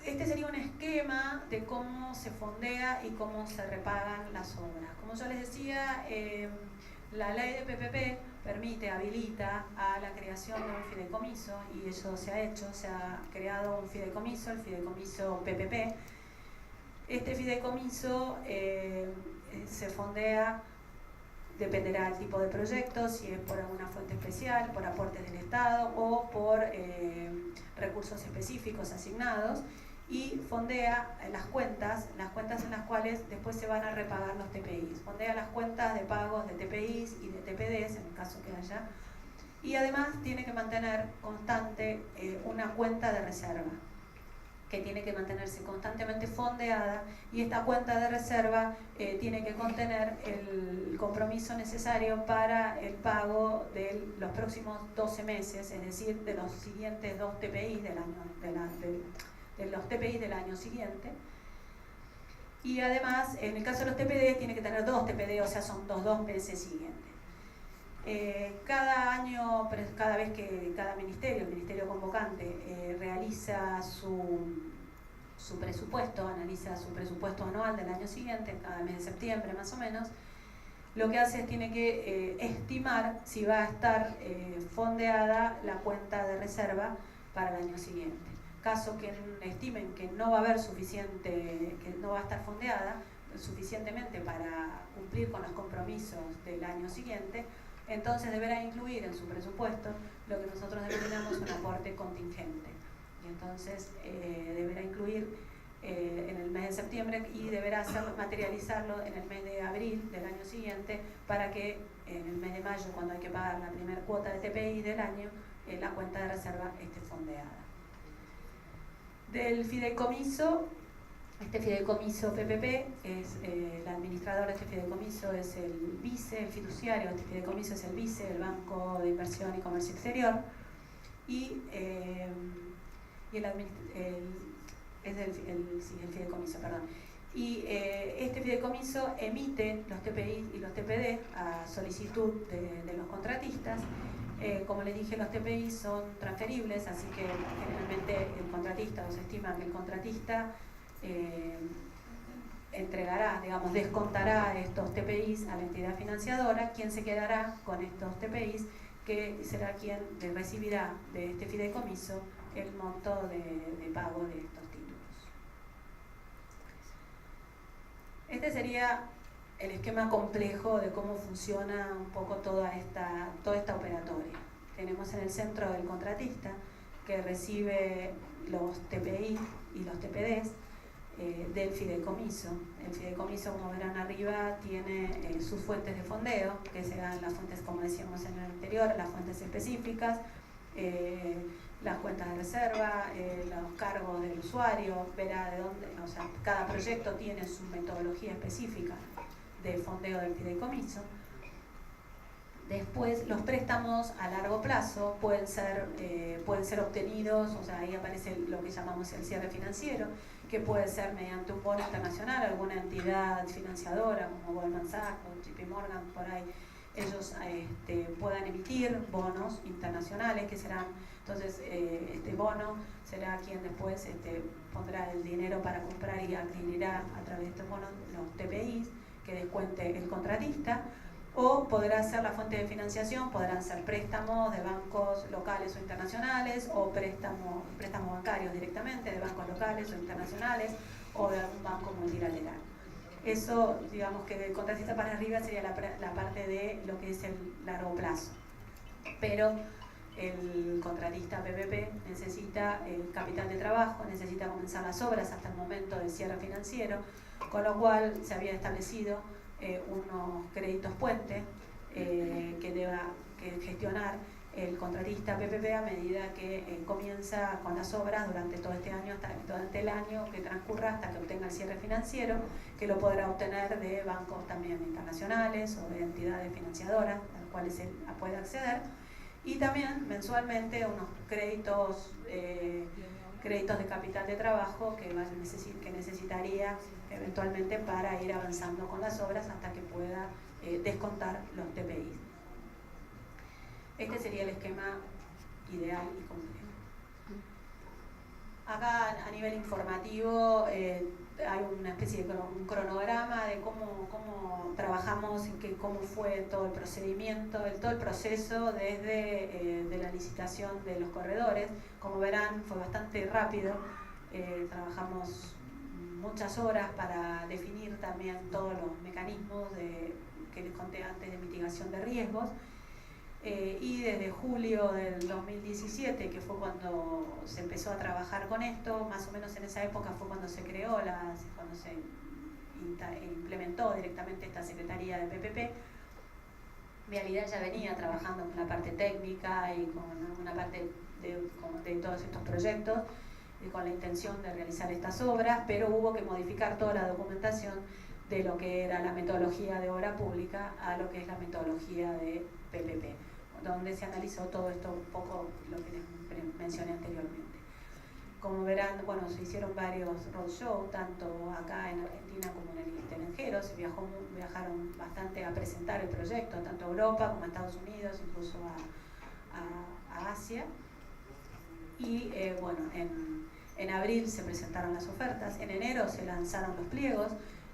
Este sería un esquema de cómo se fondea y cómo se repagan las obras. Como yo les decía, la ley de PPP habilita a la creación de un fideicomiso, y eso se ha hecho, se ha creado un fideicomiso, el fideicomiso PPP. Este fideicomiso se fondea, dependerá del tipo de proyecto, si es por alguna fuente especial, por aportes del Estado o por recursos específicos asignados, y fondea las cuentas en las cuales después se van a repagar los TPIs. Fondea las cuentas de pagos de TPIs y de TPDs, en el caso que haya, y además tiene que mantener constante una cuenta de reserva. que tiene que mantenerse constantemente fondeada, y esta cuenta de reserva tiene que contener el compromiso necesario para el pago de los próximos 12 meses, es decir, de los siguientes 2 TPI del año, de los TPI del año siguiente. Y además, en el caso de los TPD, tiene que tener 2 TPD, o sea, son los 2 meses siguientes. Cada año, cada vez que cada ministerio, el ministerio convocante, realiza su presupuesto, analiza su presupuesto anual del año siguiente, cada mes de septiembre más o menos, lo que hace es tiene que estimar si va a estar fondeada la cuenta de reserva para el año siguiente. Caso que estimen que no va a haber suficiente, que no va a estar fondeada suficientemente para cumplir con los compromisos del año siguiente, entonces deberá incluir en su presupuesto lo que nosotros denominamos un aporte contingente. Y entonces deberá incluir en el mes de septiembre y deberá materializarlo en el mes de abril del año siguiente, para que en el mes de mayo, cuando hay que pagar la primera cuota de TPI del año, la cuenta de reserva esté fondeada. Del fideicomiso, este fideicomiso PPP, el administrador de este fideicomiso es el vice, el fiduciario de este fideicomiso es el vice, el Banco de Inversión y Comercio Exterior, y el fideicomiso, perdón. Y este fideicomiso emite los TPI y los TPD a solicitud de los contratistas. Como les dije, los TPI son transferibles, así que generalmente el contratista, o se estima que el contratista entregará, digamos, descontará estos TPIs a la entidad financiadora, quien se quedará con estos TPIs, que será quien recibirá de este fideicomiso el monto de pago de estos títulos. Este sería el esquema complejo de cómo funciona un poco toda esta operatoria. Tenemos en el centro el contratista, que recibe los TPI y los TPDs del fideicomiso. El fideicomiso, como verán arriba, tiene sus fuentes de fondeo, que serán las fuentes, como decíamos en el anterior, las fuentes específicas, las cuentas de reserva, los cargos del usuario, verá de dónde, o sea, cada proyecto tiene su metodología específica de fondeo del fideicomiso. Después, los préstamos a largo plazo pueden ser obtenidos, o sea, ahí aparece lo que llamamos el cierre financiero, que puede ser mediante un bono internacional, alguna entidad financiadora como Goldman Sachs o JP Morgan, por ahí ellos puedan emitir bonos internacionales, que serán, entonces este bono será quien después pondrá el dinero para comprar y adquirirá a través de estos bonos los TPIs que descuente el contratista, o podrá ser la fuente de financiación, podrán ser préstamos de bancos locales o internacionales, o préstamos bancarios directamente de bancos locales o internacionales, o de algún banco multilateral. Eso, digamos que del contratista para arriba sería la parte de lo que es el largo plazo. Pero el contratista PPP necesita el capital de trabajo, necesita comenzar las obras hasta el momento del cierre financiero, con lo cual se había establecido unos créditos puente que deba gestionar el contratista PPP a medida que comienza con las obras durante todo este año, durante el año que transcurra hasta que obtenga el cierre financiero, que lo podrá obtener de bancos también internacionales o de entidades financiadoras a las cuales él puede acceder, y también mensualmente unos créditos de capital de trabajo que necesitaría eventualmente para ir avanzando con las obras hasta que pueda descontar los TPI. Este sería el esquema ideal y complejo. Acá a nivel informativo hay una especie de un cronograma de cómo trabajamos y cómo fue todo el procedimiento, todo el proceso desde de la licitación de los corredores. Como verán, fue bastante rápido, trabajamos muchas horas para definir también todos los mecanismos que les conté antes de mitigación de riesgos. Y desde julio del 2017, que fue cuando se empezó a trabajar con esto, más o menos en esa época fue cuando se creó, cuando se implementó directamente esta Secretaría de PPP. Vialidad ya venía trabajando con la parte técnica y con alguna parte de todos estos proyectos, con la intención de realizar estas obras, pero hubo que modificar toda la documentación de lo que era la metodología de obra pública a lo que es la metodología de PPP, donde se analizó todo esto un poco lo que les mencioné anteriormente. Como verán, bueno, se hicieron varios roadshows, tanto acá en Argentina como en el extranjero, viajaron bastante a presentar el proyecto, tanto a Europa como a Estados Unidos, incluso a Asia. Y bueno, en abril se presentaron las ofertas, en enero se lanzaron los pliegos,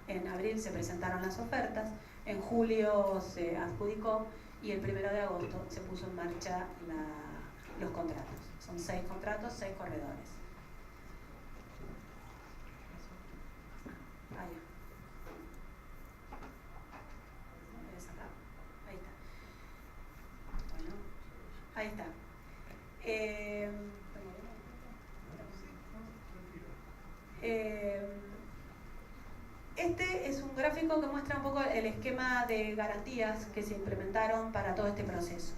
en abril se presentaron las ofertas, en julio se adjudicó y el 1 de agosto se puso en marcha los contratos. Son 6 contratos, 6 corredores. Ahí está. Bueno, ahí está. Este es un gráfico que muestra un poco el esquema de garantías que se implementaron para todo este proceso.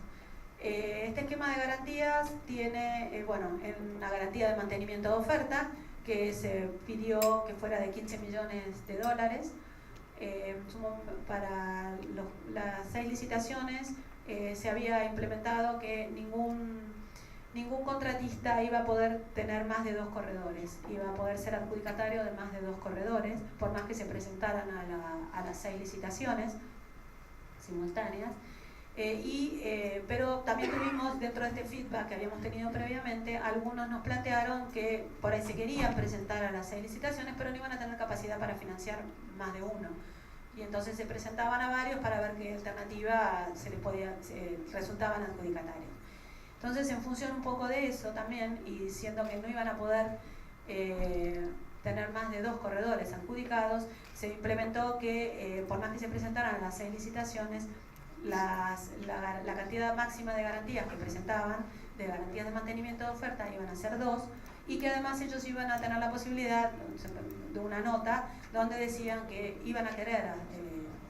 Este esquema de garantías tiene, bueno, una garantía de mantenimiento de oferta que se pidió que fuera de 15 millones de dólares. Para las 6 licitaciones se había implementado que ningún contratista iba a poder tener más de 2 corredores, iba a poder ser adjudicatario de más de 2 corredores, por más que se presentaran a las 6 licitaciones simultáneas. Pero también tuvimos, dentro de este feedback que habíamos tenido previamente, algunos nos plantearon que por ahí se querían presentar a las 6 licitaciones, pero no iban a tener capacidad para financiar más de uno. Y entonces se presentaban a varios para ver qué alternativa resultaban adjudicatarios. Entonces, en función un poco de eso también, y siendo que no iban a poder tener más de 2 corredores adjudicados, se implementó que por más que se presentaran las 6 licitaciones, la cantidad máxima de garantías que presentaban, de garantías de mantenimiento de oferta, iban a ser 2, y que además ellos iban a tener la posibilidad de una nota donde decían que iban a querer,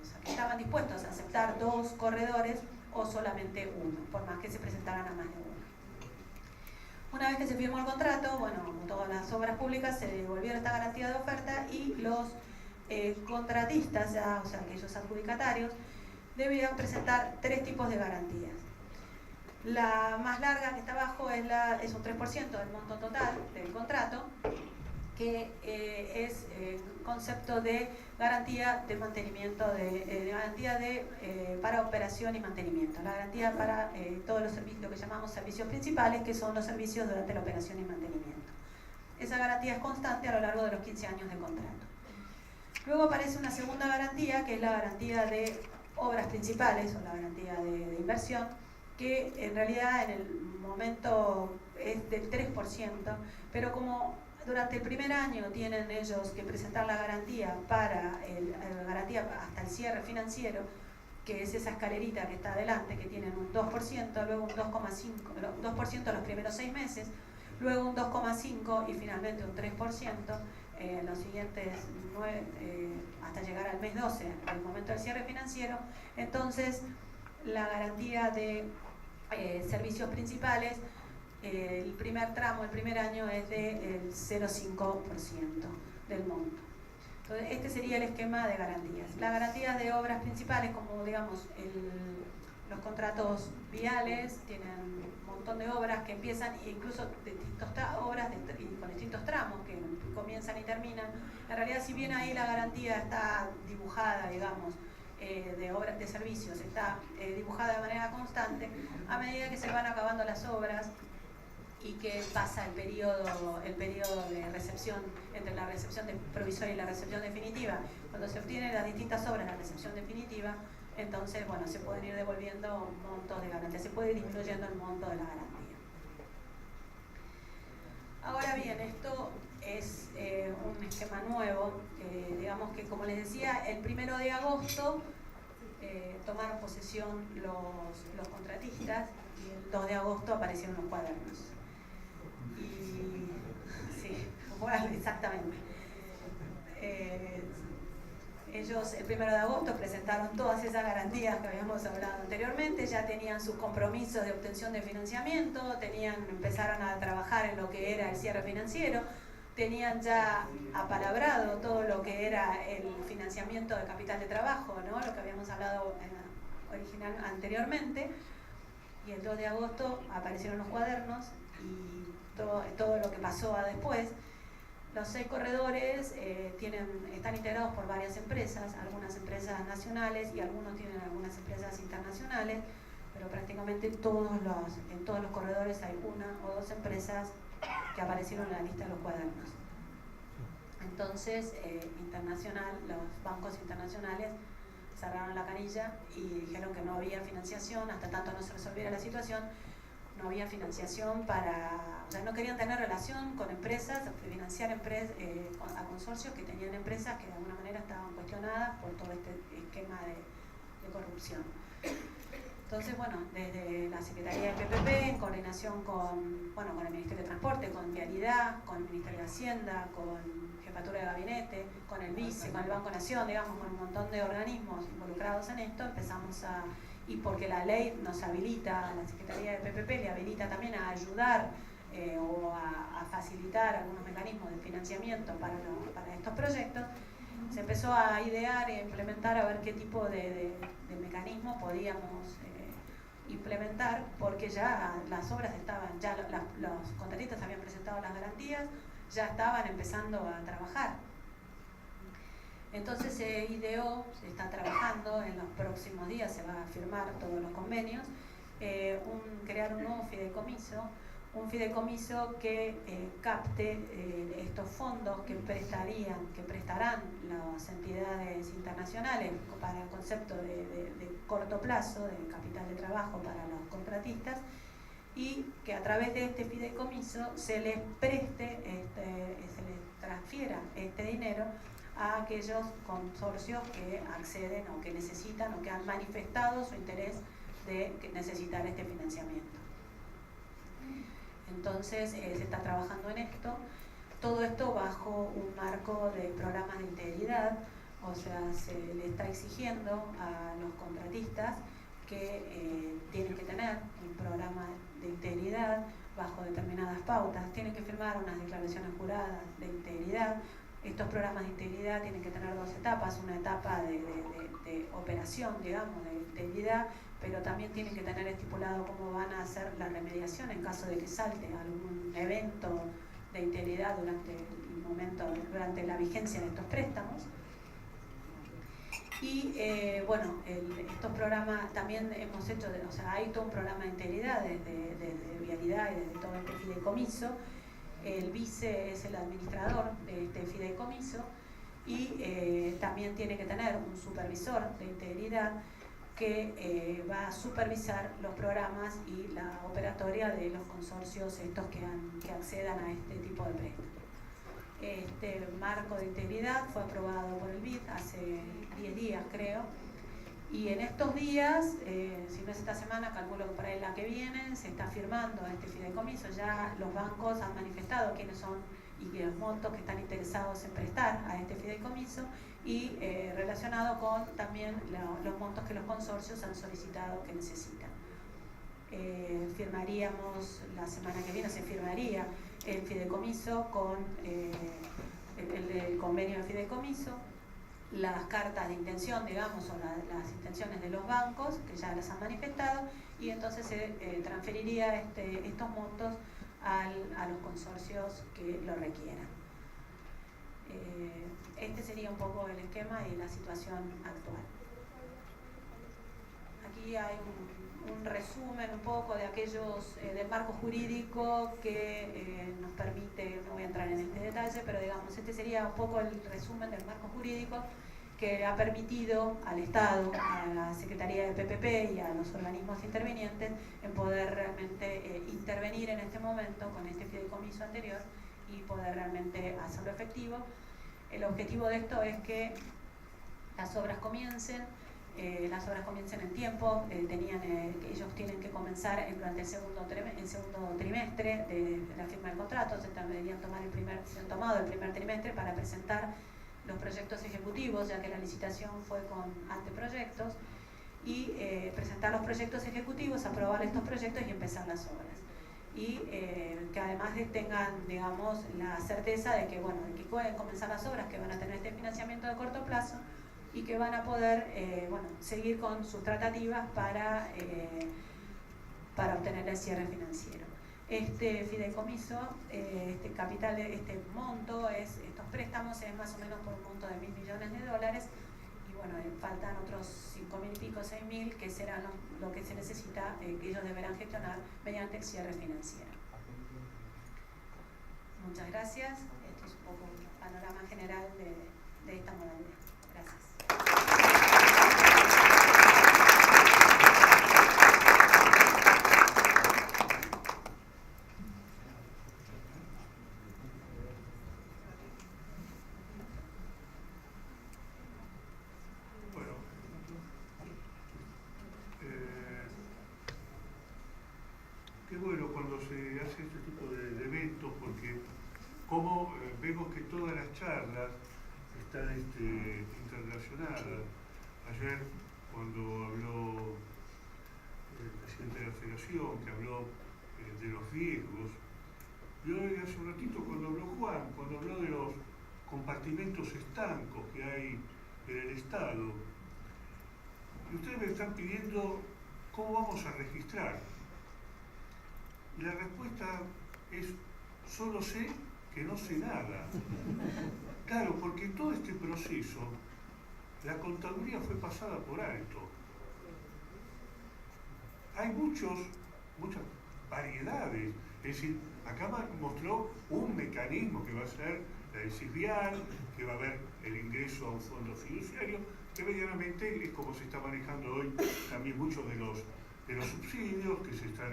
o sea, que estaban dispuestos a aceptar 2 corredores o solamente 1, por más que se presentaran a más de 1. Una vez que se firmó el contrato, bueno, como todas las obras públicas, se devolvieron esta garantía de oferta y los contratistas, o sea, aquellos adjudicatarios, debían presentar 3 tipos de garantías. La más larga, que está abajo, es un 3% del monto total del contrato, que es concepto de garantía de mantenimiento, para operación y mantenimiento. La garantía para todos los servicios, lo que llamamos servicios principales, que son los servicios durante la operación y mantenimiento. Esa garantía es constante a lo largo de los 15 años de contrato. Luego aparece una segunda garantía, que es la garantía de obras principales o la garantía de inversión, que en realidad en el momento es del 3%, pero como durante el primer año tienen ellos que presentar la garantía garantía hasta el cierre financiero, que es esa escalerita que está adelante, que tienen un 2%, luego un 2% los primeros 6 meses, luego un 2,5% y finalmente un 3% en los siguientes 9, hasta llegar al mes 12, al momento del cierre financiero. Entonces, la garantía de servicios principales, el primer tramo, el primer año, es del 0,5% del monto. Entonces, este sería el esquema de garantías. Las garantías de obras principales, como digamos, los contratos viales, tienen un montón de obras que empiezan, incluso obras con distintos tramos que comienzan y terminan. En realidad, si bien ahí la garantía está dibujada, digamos, de obras de servicios, está dibujada de manera constante, a medida que se van acabando las obras y que pasa el periodo de recepción, entre la recepción provisoria y la recepción definitiva, cuando se obtienen las distintas obras en la recepción definitiva, entonces, bueno, se pueden ir devolviendo montos de garantía, se puede ir disminuyendo el monto de la garantía. Ahora bien, esto es un esquema nuevo, digamos que, como les decía, el 1 de agosto tomaron posesión los contratistas y el 2 de agosto aparecieron los cuadernos. Y sí, bueno, exactamente. Ellos el 1 de agosto presentaron todas esas garantías que habíamos hablado anteriormente, ya tenían sus compromisos de obtención de financiamiento, empezaron a trabajar en lo que era el cierre financiero, tenían ya apalabrado todo lo que era el financiamiento de capital de trabajo, ¿no? Lo que habíamos hablado anteriormente, y el 2 de agosto aparecieron los cuadernos y todo lo que pasó después. Los 6 corredores están integrados por varias empresas, algunas empresas nacionales y algunos tienen algunas empresas internacionales, pero prácticamente en todos los corredores hay 1 o 2 empresas que aparecieron en la lista de los cuadernos. Entonces, los bancos internacionales cerraron la canilla y dijeron que no había financiación, hasta tanto no se resolviera la situación, no había financiación o sea, no querían tener relación con empresas, financiar a consorcios que tenían empresas que de alguna manera estaban cuestionadas por todo este esquema de corrupción. Entonces, bueno, desde la Secretaría de PPP, en coordinación con el Ministerio de Transporte, con Vialidad, con el Ministerio de Hacienda, con Jefatura de Gabinete, con el Vice, con el Banco Nación, digamos, con un montón de organismos involucrados en esto, y porque la ley nos habilita, a la Secretaría de PPP le habilita también a ayudar o a facilitar algunos mecanismos de financiamiento para estos proyectos, se empezó a idear e implementar a ver qué tipo de mecanismo podíamos implementar, porque ya las obras estaban, ya los contratistas habían presentado las garantías, ya estaban empezando a trabajar. Entonces se ideó, se está trabajando, en los próximos días se van a firmar todos los convenios, crear un nuevo fideicomiso, un fideicomiso que capte estos fondos que prestarán las entidades internacionales para el concepto de corto plazo, de capital de trabajo para los contratistas, y que a través de este fideicomiso se les transfiera este dinero a aquellos consorcios que acceden o que necesitan o que han manifestado su interés de necesitar este financiamiento. Entonces se está trabajando en esto, todo esto bajo un marco de programas de integridad, o sea, se le está exigiendo a los contratistas que tienen que tener un programa de integridad bajo determinadas pautas, tienen que firmar unas declaraciones juradas de integridad. Estos programas de integridad tienen que tener 2 etapas, una etapa de operación, digamos, de integridad, pero también tienen que tener estipulado cómo van a hacer la remediación en caso de que salte algún evento de integridad durante la vigencia de estos préstamos. Y estos programas también hemos hecho, hay todo un programa de integridad desde Vialidad y desde todo este fideicomiso. El vice es el administrador de este fideicomiso y también tiene que tener un supervisor de integridad que va a supervisar los programas y la operatoria de los consorcios estos que accedan a este tipo de préstamos. Este marco de integridad fue aprobado por el BID hace 10 días, creo, y en estos días, si no es esta semana, calculo que por ahí la que viene, se está firmando este fideicomiso. Ya los bancos han manifestado quiénes son y los montos que están interesados en prestar a este fideicomiso y relacionado con también los montos que los consorcios han solicitado que necesitan. Firmaríamos la semana que viene, se firmaría el fideicomiso con el convenio de fideicomiso, las cartas de intención, digamos, o las intenciones de los bancos que ya las han manifestado, y entonces se transferiría estos montos a los consorcios que lo requieran. Este sería un poco el esquema y la situación actual. Aquí hay un resumen un poco de aquellos del marco jurídico que nos permite, no voy a entrar en este detalle, pero digamos, este sería un poco el resumen del marco jurídico que ha permitido al Estado, a la Secretaría de PPP y a los organismos intervinientes en poder realmente intervenir en este momento con este fideicomiso anterior y poder realmente hacerlo efectivo. El objetivo de esto es que las obras comiencen en tiempo, que ellos tienen que comenzar durante el segundo trimestre de la firma del contrato, se han tomado el primer trimestre para presentar los proyectos ejecutivos, ya que la licitación fue con anteproyectos, y presentar los proyectos ejecutivos, aprobar estos proyectos y empezar las obras. Y que además tengan, digamos, la certeza de que, bueno, de que pueden comenzar las obras, que van a tener este financiamiento de corto plazo y que van a poder bueno, seguir con sus tratativas para obtener el cierre financiero. Este fideicomiso, este capital, este monto, estos préstamos es más o menos por un monto de $1.000 millones, y bueno, faltan otros 5.000 y pico, 6.000, que serán lo que se necesita, que ellos deberán gestionar mediante el cierre financiero. Muchas gracias. Esto es un poco un panorama general de esta modalidad. Gracias. Qué bueno cuando se hace este tipo de eventos, porque como vemos que todas las charlas están interrelacionadas. Ayer, cuando habló el presidente de la Federación, que habló de los riesgos, y hoy hace un ratito cuando habló Juan, cuando habló de los compartimentos estancos que hay en el Estado, y ustedes me están pidiendo cómo vamos a registrar. Y la respuesta es, solo sé que no sé nada. Claro, porque todo este proceso, la contaduría fue pasada por alto. Hay muchas variedades. Es decir, acá mostró un mecanismo que va a ser el CISBIAL, que va a haber el ingreso a un fondo fiduciario, que medianamente es como se está manejando hoy también muchos de los subsidios que se están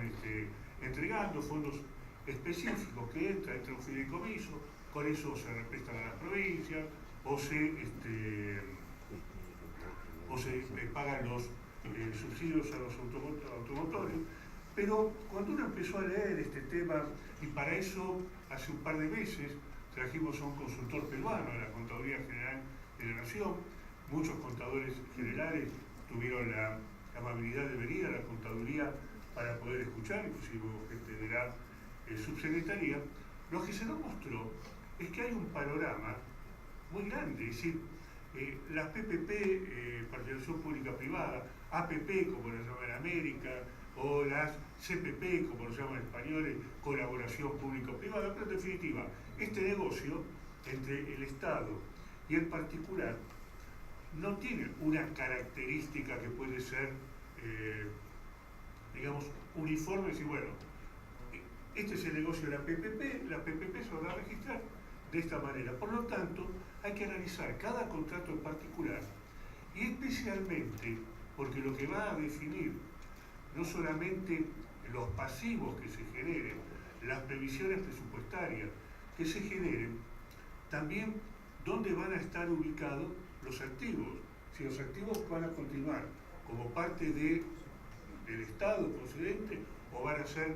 entregando, fondos específicos que entra un fideicomiso, con eso se represtan a las provincias o se pagan los subsidios a los automotores. Pero cuando uno empezó a leer este tema, y para eso hace un par de meses trajimos a un consultor peruano de la Contaduría General de la Nación, muchos contadores generales tuvieron la amabilidad de venir a la contaduría para poder escuchar, inclusive gente de la subsecretaría. Lo que se nos mostró es que hay un panorama muy grande, es decir, las PPP, participación pública-privada, APP, como lo llaman en América, o las CPP, como lo llaman en español, colaboración público-privada, pero en definitiva, este negocio entre el Estado y el particular no tiene una característica que puede ser, digamos, uniforme, y decir, bueno, este es el negocio de la PPP se va a registrar de esta manera. Por lo tanto, hay que analizar cada contrato en particular, y especialmente porque lo que va a definir no solamente los pasivos que se generen, las previsiones presupuestarias que se generen, también dónde van a estar ubicados los activos. Si los activos van a continuar como parte del Estado procedente o van a ser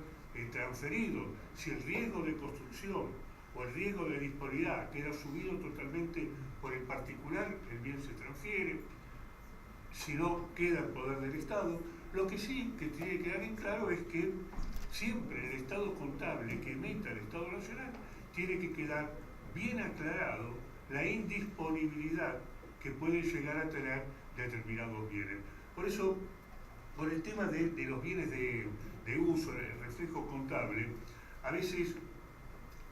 transferidos, si el riesgo de construcción o el riesgo de disponibilidad queda asumido totalmente por el particular, el bien se transfiere, si no queda en poder del Estado. Lo que sí que tiene que quedar en claro es que siempre en el estado contable que emita el Estado Nacional tiene que quedar bien aclarado la indisponibilidad que pueden llegar a tener determinados bienes. Por eso, con el tema de los bienes de uso, el reflejo contable, a veces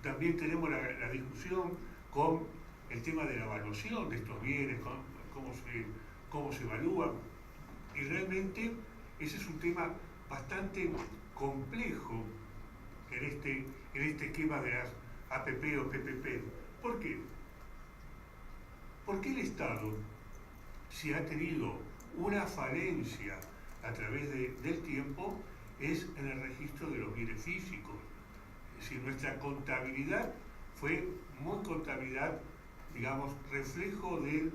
también tenemos la discusión con el tema de la evaluación de estos bienes, cómo se evalúan, y realmente ese es un tema bastante complejo en este esquema de las APP o PPP. ¿Por qué? Porque el Estado, si ha tenido una falencia a través del tiempo, es en el registro de los bienes físicos. Es decir, nuestra contabilidad fue muy contabilidad, digamos, reflejo del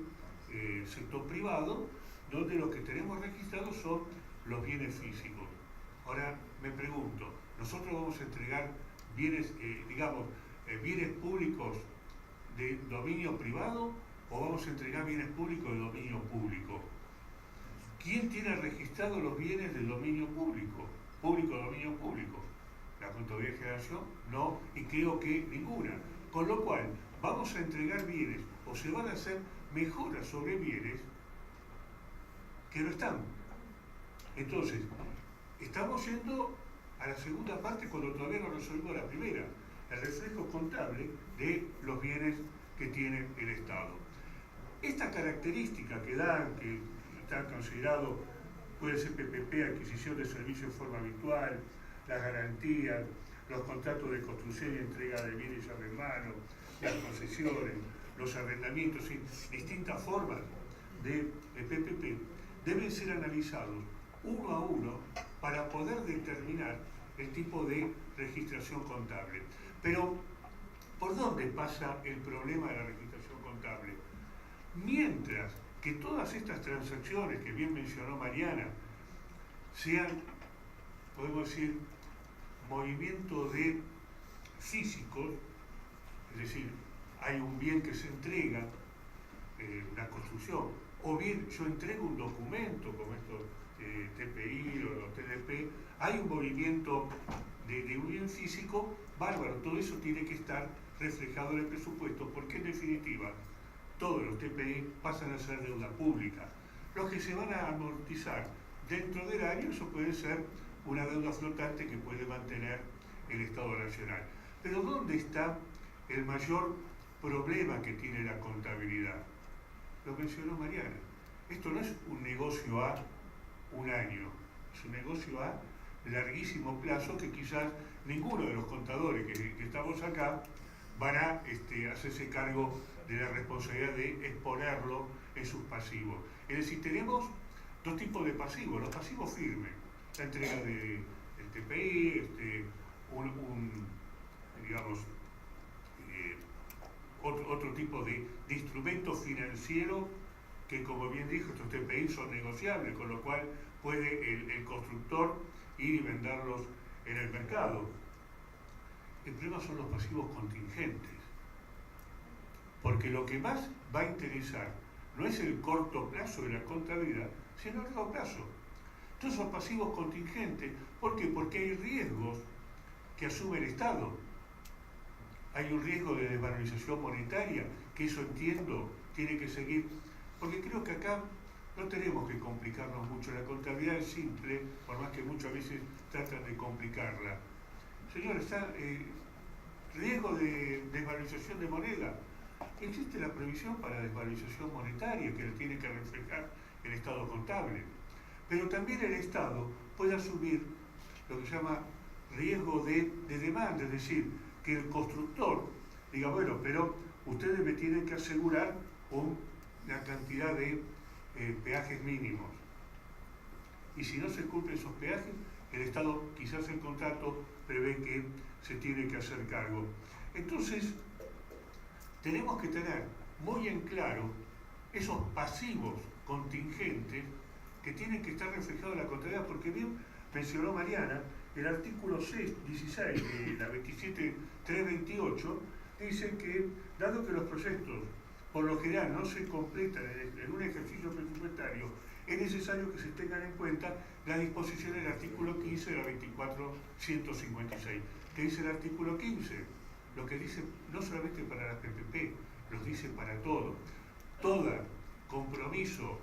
sector privado, donde lo que tenemos registrado son los bienes físicos. Ahora me pregunto, ¿nosotros vamos a entregar bienes, bienes públicos de dominio privado o vamos a entregar bienes públicos de dominio público. ¿Quién tiene registrados los bienes del dominio público? Público de dominio público. La Contraloría de Generación no, y creo que ninguna. Con lo cual, vamos a entregar bienes o se van a hacer mejoras sobre bienes que no están. Entonces, estamos yendo a la segunda parte cuando todavía no resolvimos la primera, el reflejo contable de los bienes que tiene el Estado. Esta característica que dan, que está considerado, puede ser PPP, adquisición de servicios de forma habitual, las garantías, los contratos de construcción y entrega de bienes llave en mano, las concesiones, los arrendamientos y distintas formas de PPP, deben ser analizados uno a uno para poder determinar el tipo de registración contable. Pero, ¿por dónde pasa el problema de la registración contable? Mientras que todas estas transacciones que bien mencionó Mariana sean, podemos decir, movimientos de físicos, es decir, hay un bien que se entrega, una construcción, o bien yo entrego un documento como estos TPI o los TDP, hay un movimiento de un bien físico, bárbaro, todo eso tiene que estar reflejado en el presupuesto, porque en definitiva todos los TPI pasan a ser deuda pública. Los que se van a amortizar dentro del año, eso puede ser una deuda flotante que puede mantener el Estado Nacional. Pero ¿dónde está el mayor problema que tiene la contabilidad? Lo mencionó Mariana. Esto no es un negocio a un año, es un negocio a larguísimo plazo que quizás ninguno de los contadores que estamos acá van a hacerse cargo de la responsabilidad de exponerlo en sus pasivos. Es decir, tenemos dos tipos de pasivos. Los pasivos firmes, la entrega del TPI, digamos, otro tipo de instrumento financiero que, como bien dijo, estos TPI son negociables, con lo cual puede el constructor ir y venderlos en el mercado. El problema son los pasivos contingentes, porque lo que más va a interesar no es el corto plazo de la contabilidad, sino el largo plazo. Entonces son pasivos contingentes. ¿Por qué? Porque hay riesgos que asume el Estado. Hay un riesgo de desvalorización monetaria, que eso entiendo, tiene que seguir, porque creo que acá no tenemos que complicarnos mucho. La contabilidad es simple, por más que muchas veces tratan de complicarla. Señor, está riesgo de desvalorización de moneda. Existe la previsión para desvalorización monetaria que tiene que reflejar el estado contable. Pero también el Estado puede asumir lo que se llama riesgo de demanda, es decir, que el constructor diga, bueno, pero ustedes me tienen que asegurar una cantidad de peajes mínimos. Y si no se cumplen esos peajes, el Estado, quizás el contrato, prevé que se tiene que hacer cargo. Entonces, tenemos que tener muy en claro esos pasivos contingentes que tienen que estar reflejados en la contabilidad, porque bien mencionó Mariana, el artículo 16 de la 27328 dice que, dado que los proyectos por lo general no se completan en un ejercicio presupuestario, es necesario que se tengan en cuenta las disposiciones del artículo 15 de la 24156. ¿Qué dice el artículo 15? Lo que dice no solamente para las PPP, los dice para todo. Todo compromiso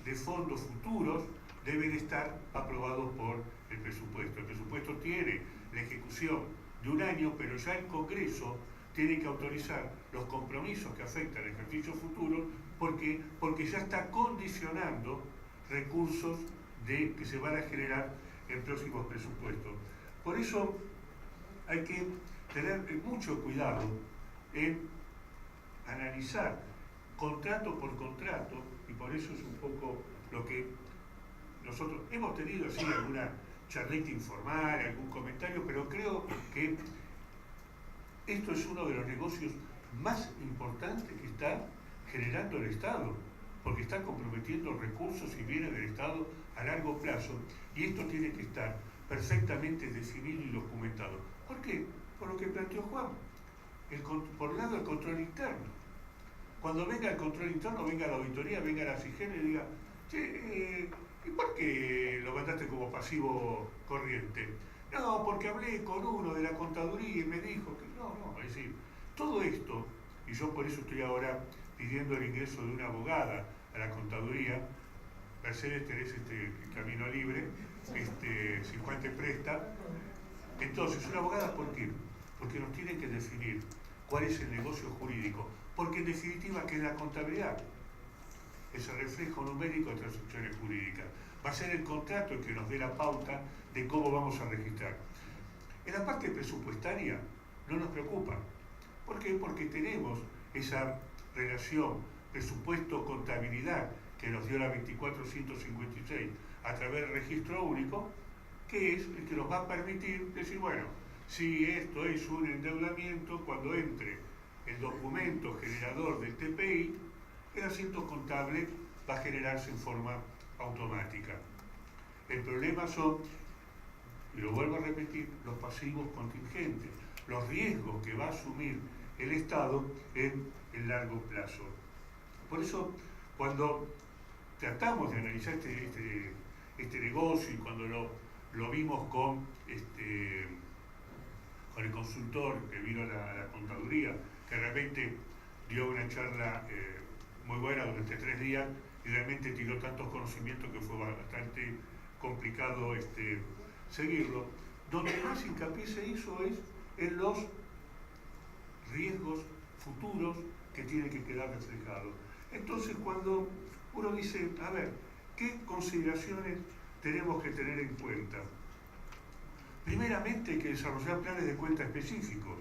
de fondos futuros deben estar aprobados por el presupuesto. El presupuesto tiene la ejecución de un año, pero ya el Congreso tiene que autorizar los compromisos que afectan al ejercicio futuro porque ya está condicionando recursos que se van a generar en próximos presupuestos. Por eso hay que tener mucho cuidado en analizar contrato por contrato, y por eso es un poco lo que nosotros hemos tenido así alguna charlita informal, algún comentario, pero creo que esto es uno de los negocios más importantes que está generando el Estado, porque está comprometiendo recursos y bienes del Estado a largo plazo, y esto tiene que estar perfectamente definido y documentado. ¿Por qué? Por lo que planteó Juan, por un lado el control interno. Cuando venga el control interno, venga la auditoría, venga la SIGEN y diga, che, ¿y por qué lo mandaste como pasivo corriente? No, porque hablé con uno de la contaduría y me dijo que no, es decir, todo esto, y yo por eso estoy ahora pidiendo el ingreso de una abogada a la contaduría. Mercedes tenés el camino libre, si Juan te presta. Entonces, una abogada, ¿por qué? Porque nos tiene que definir cuál es el negocio jurídico, porque en definitiva, ¿qué es la contabilidad? Es el reflejo numérico de transacciones jurídicas. Va a ser el contrato el que nos dé la pauta de cómo vamos a registrar. En la parte presupuestaria no nos preocupa. ¿Por qué? Porque tenemos esa relación presupuesto-contabilidad que nos dio la 24156 a través del registro único, que es el que nos va a permitir decir, bueno, si esto es un endeudamiento, cuando entre el documento generador del TPI, el asiento contable va a generarse en forma automática. El problema son, y lo vuelvo a repetir, los pasivos contingentes, los riesgos que va a asumir el Estado en el largo plazo. Por eso, cuando tratamos de analizar este negocio y cuando lo vimos con el consultor que vino a la contaduría, que realmente dio una charla muy buena durante 3 días y realmente tiró tantos conocimientos que fue bastante complicado seguirlo. Donde más hincapié se hizo es en los riesgos futuros que tienen que quedar reflejados. Entonces, cuando uno dice, a ver, ¿qué consideraciones tenemos que tener en cuenta? Primeramente, hay que desarrollar planes de cuenta específicos.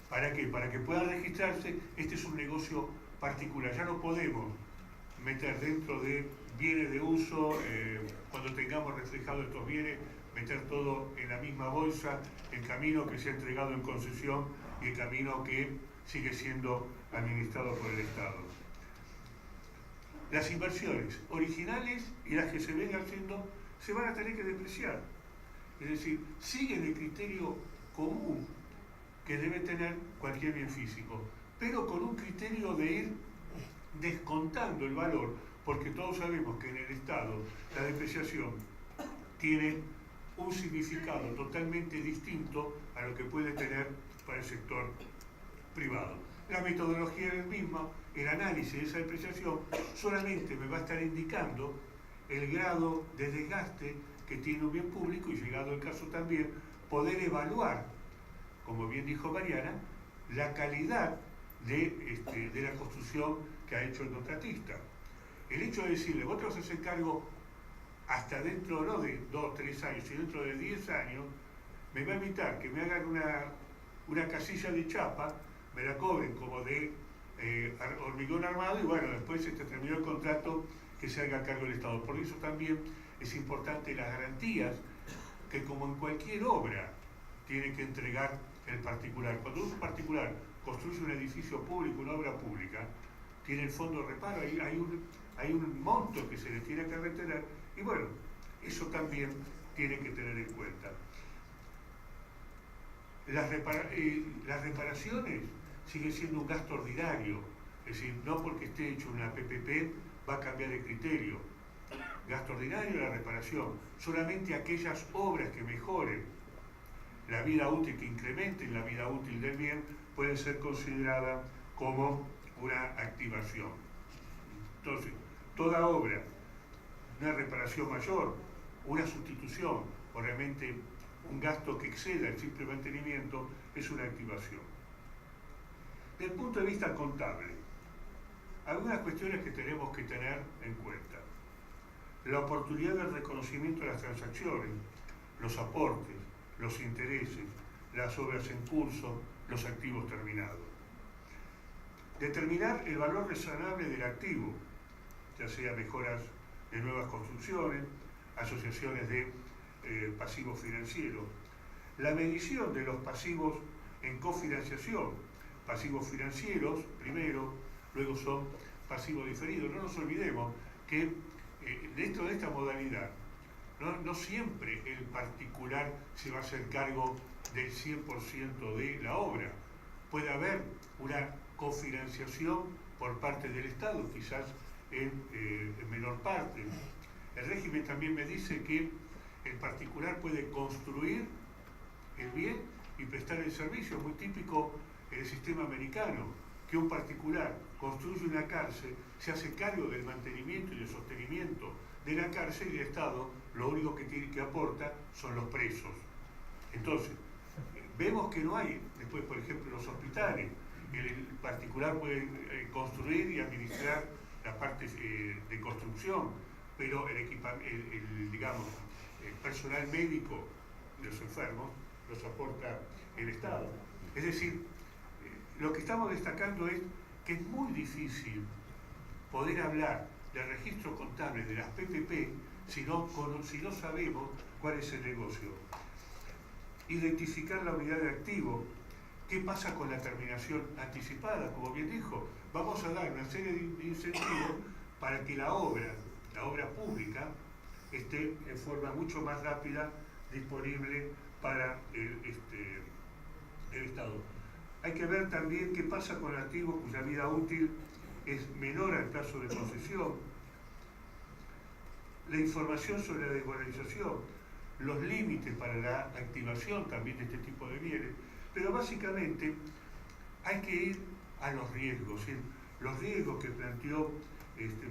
¿Para qué? Para que puedan registrarse. Este es un negocio particular. Ya no podemos meter dentro de bienes de uso, cuando tengamos reflejados estos bienes, meter todo en la misma bolsa, el camino que se ha entregado en concesión y el camino que sigue siendo administrado por el Estado. Las inversiones originales y las que se vengan haciendo se van a tener que depreciar. Es decir, siguen el criterio común que debe tener cualquier bien físico, pero con un criterio de ir descontando el valor, porque todos sabemos que en el Estado la depreciación tiene un significado totalmente distinto a lo que puede tener para el sector privado. La metodología es la misma, el análisis de esa depreciación solamente me va a estar indicando el grado de desgaste que tiene un bien público y, llegado el caso también, poder evaluar, como bien dijo Mariana, la calidad de la construcción que ha hecho el contratista. El hecho de decirle, vos te vas a hacer cargo hasta dentro no de 2 o 3 años, sino dentro de 10 años, me va a evitar que me hagan una casilla de chapa, me la cobren como de hormigón armado y bueno, después se terminó el contrato, que se haga cargo del Estado. Por eso también es importante las garantías que, como en cualquier obra, tiene que entregar el particular. Cuando un particular construye un edificio público, una obra pública, tiene el fondo de reparo, hay un monto que se le tiene que retener y bueno, eso también tiene que tener en cuenta. Las reparaciones siguen siendo un gasto ordinario, es decir, no porque esté hecho una PPP va a cambiar el criterio. Gasto ordinario, la reparación. Solamente aquellas obras que mejoren la vida útil, que incrementen la vida útil del bien, pueden ser consideradas como una activación. Entonces, toda obra, una reparación mayor, una sustitución o realmente un gasto que exceda el simple mantenimiento, es una activación. Desde el punto de vista contable, algunas cuestiones que tenemos que tener en cuenta. La oportunidad del reconocimiento de las transacciones, los aportes, los intereses, las obras en curso, los activos terminados. Determinar el valor razonable del activo, ya sea mejoras de nuevas construcciones, asociaciones de pasivos financieros. La medición de los pasivos en cofinanciación, pasivos financieros primero, luego son pasivos diferidos. No nos olvidemos que dentro de esta modalidad no siempre el particular se va a hacer cargo del 100% de la obra. Puede haber una cofinanciación por parte del Estado, quizás en menor parte. El régimen también me dice que el particular puede construir el bien y prestar el servicio. Es muy típico en el sistema americano que un particular construye una cárcel, se hace cargo del mantenimiento y del sostenimiento de la cárcel y el Estado lo único que aporta son los presos. Entonces, vemos que no hay, después por ejemplo los hospitales, el particular puede construir y administrar la parte de construcción, pero digamos, el personal médico de los enfermos los aporta el Estado. Es decir, lo que estamos destacando es que es muy difícil poder hablar del registro contable de las PPP si no sabemos cuál es el negocio. Identificar la unidad de activo. ¿Qué pasa con la terminación anticipada? Como bien dijo, vamos a dar una serie de incentivos para que la obra pública, esté en forma mucho más rápida disponible para el Estado. Hay que ver también qué pasa con activos cuya vida útil es menor al plazo de concesión. La información sobre la desvalorización, los límites para la activación también de este tipo de bienes, pero básicamente hay que ir a los riesgos. ¿Sí? Los riesgos que planteó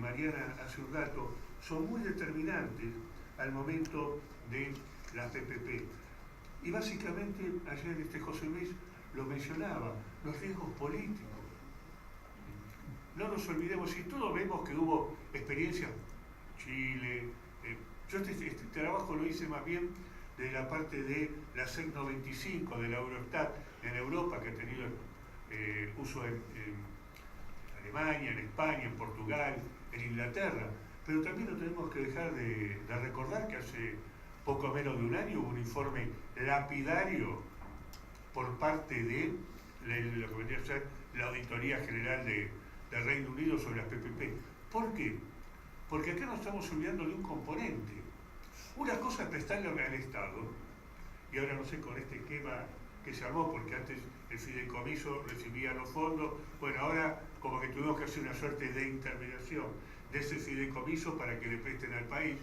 Mariana hace un rato son muy determinantes al momento de las PPP. Y básicamente, ayer José Luis lo mencionaba, los riesgos políticos. No nos olvidemos, si todos vemos que hubo experiencias, Chile, yo este trabajo lo hice más bien de la parte de la SEC 95, de la Eurostat en Europa, que ha tenido uso en Alemania, en España, en Portugal, en Inglaterra. Pero también no tenemos que dejar de recordar que hace poco menos de un año hubo un informe lapidario por parte de lo que vendría a ser la Auditoría General del Reino Unido sobre las PPP. ¿Por qué? Porque acá nos estamos olvidando de un componente. Una cosa es prestarle al Estado, y ahora no sé con este esquema que se armó, porque antes el fideicomiso recibía los fondos, bueno, ahora como que tuvimos que hacer una suerte de intermediación de ese fideicomiso para que le presten al país,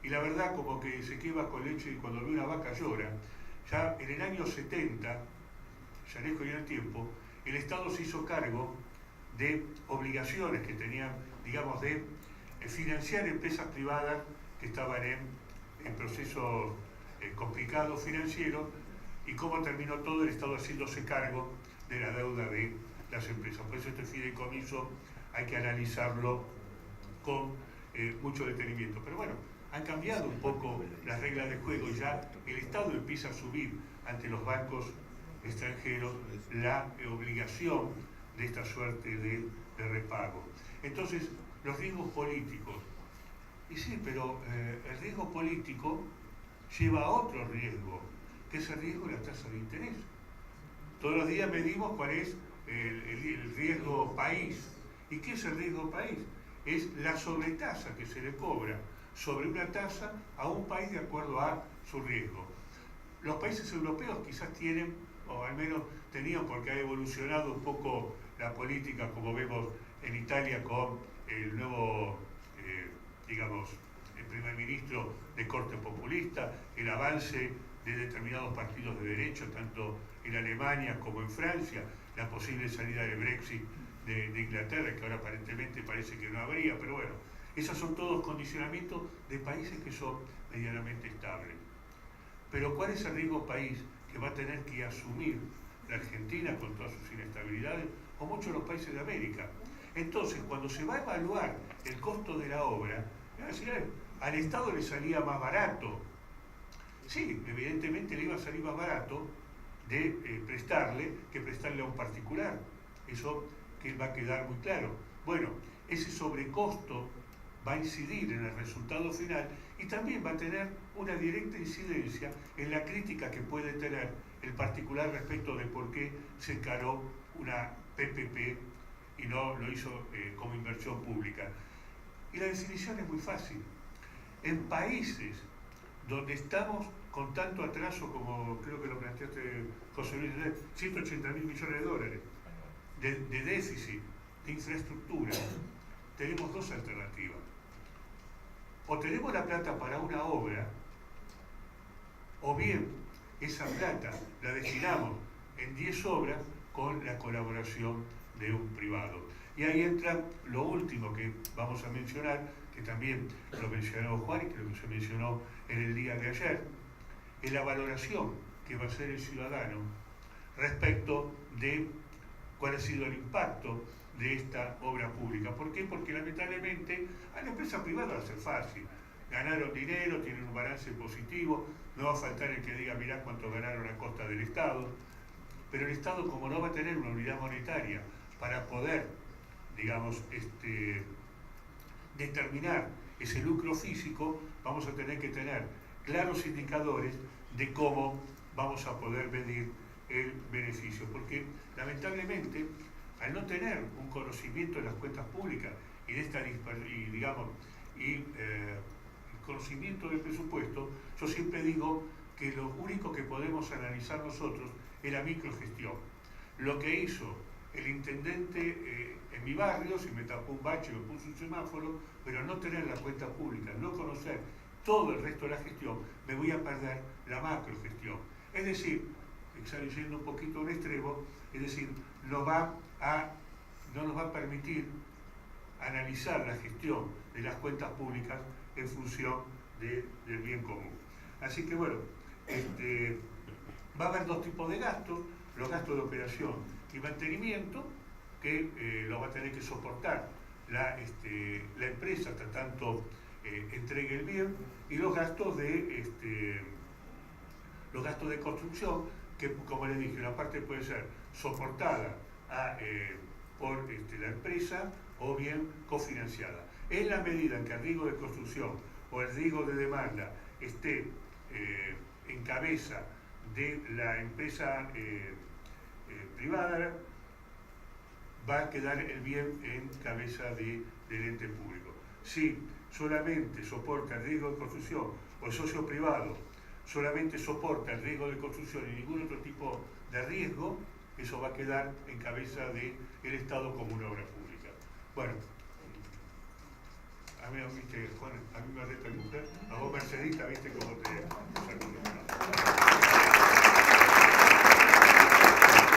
y la verdad como que se quema con leche y cuando ve una vaca llora. Ya en el año 70, ya lejos en el tiempo, el Estado se hizo cargo de obligaciones que tenían, digamos, de financiar empresas privadas que estaban en procesos complicados financieros, y cómo terminó todo el Estado haciéndose cargo de la deuda de las empresas. Por eso este fideicomiso hay que analizarlo con mucho detenimiento. Pero bueno, han cambiado un poco las reglas de juego y ya el Estado empieza a subir ante los bancos extranjeros la obligación de esta suerte de repago. Entonces, los riesgos políticos. Y sí, pero el riesgo político lleva a otro riesgo, que es el riesgo de la tasa de interés. Todos los días medimos cuál es el riesgo país. ¿Y qué es el riesgo país? Es la sobretasa que se le cobra sobre una tasa a un país de acuerdo a su riesgo. Los países europeos quizás tienen, o al menos tenían, porque ha evolucionado un poco la política, como vemos en Italia con el nuevo, digamos, el primer ministro de corte populista, el avance de determinados partidos de derecha, tanto en Alemania como en Francia, la posible salida del Brexit de Inglaterra, que ahora aparentemente parece que no habría, pero bueno, esos son todos condicionamientos de países que son medianamente estables. Pero ¿cuál es el riesgo país que va a tener que asumir la Argentina con todas sus inestabilidades, o muchos de los países de América? Entonces, cuando se va a evaluar el costo de la obra, al Estado le salía más barato. Sí, evidentemente le iba a salir más barato de prestarle que prestarle a un particular. Eso que va a quedar muy claro. Bueno, ese sobrecosto va a incidir en el resultado final y también va a tener una directa incidencia en la crítica que puede tener el particular respecto de por qué se encaró una PPP y no lo hizo como inversión pública. Y la definición es muy fácil. En países donde estamos con tanto atraso, como creo que lo planteaste, José Luis, 180.000 millones de dólares de déficit, infraestructura, tenemos dos alternativas. O tenemos la plata para una obra, o bien esa plata la destinamos en 10 obras con la colaboración de un privado. Y ahí entra lo último que vamos a mencionar, que también lo mencionó Juan y que se mencionó en el día de ayer, es la valoración que va a hacer el ciudadano respecto de cuál ha sido el impacto de esta obra pública. ¿Por qué? Porque lamentablemente a la empresa privada va a ser fácil. Ganaron dinero, tienen un balance positivo, no va a faltar el que diga mirá cuánto ganaron a costa del Estado, pero el Estado, como no va a tener una unidad monetaria para poder, digamos, determinar ese lucro físico, vamos a tener que tener claros indicadores de cómo vamos a poder medir el beneficio, porque lamentablemente al no tener un conocimiento de las cuentas públicas y de esta conocimiento del presupuesto, yo siempre digo que lo único que podemos analizar nosotros es la microgestión. Lo que hizo el intendente en mi barrio, si me tapó un bache, me puso un semáforo, pero no tener la cuenta pública, no conocer todo el resto de la gestión, me voy a perder la macrogestión. Es decir, yendo un poquito al extremo, es decir, no nos va a permitir analizar la gestión de las cuentas públicas en función del bien común. Así que bueno, va a haber dos tipos de gastos: los gastos de operación y mantenimiento, que lo va a tener que soportar la empresa hasta tanto entregue el bien, y los gastos de construcción, que como les dije, una parte puede ser soportada por la empresa o bien cofinanciada. En la medida en que el riesgo de construcción o el riesgo de demanda esté en cabeza de la empresa privada, va a quedar el bien en cabeza del ente público. Si solamente soporta el riesgo de construcción o el socio privado solamente soporta el riesgo de construcción y ningún otro tipo de riesgo, eso va a quedar en cabeza del Estado como una obra pública. Bueno, a mí, Juan, a mí me reta mi mujer, a vos Mercedita, viste cómo te...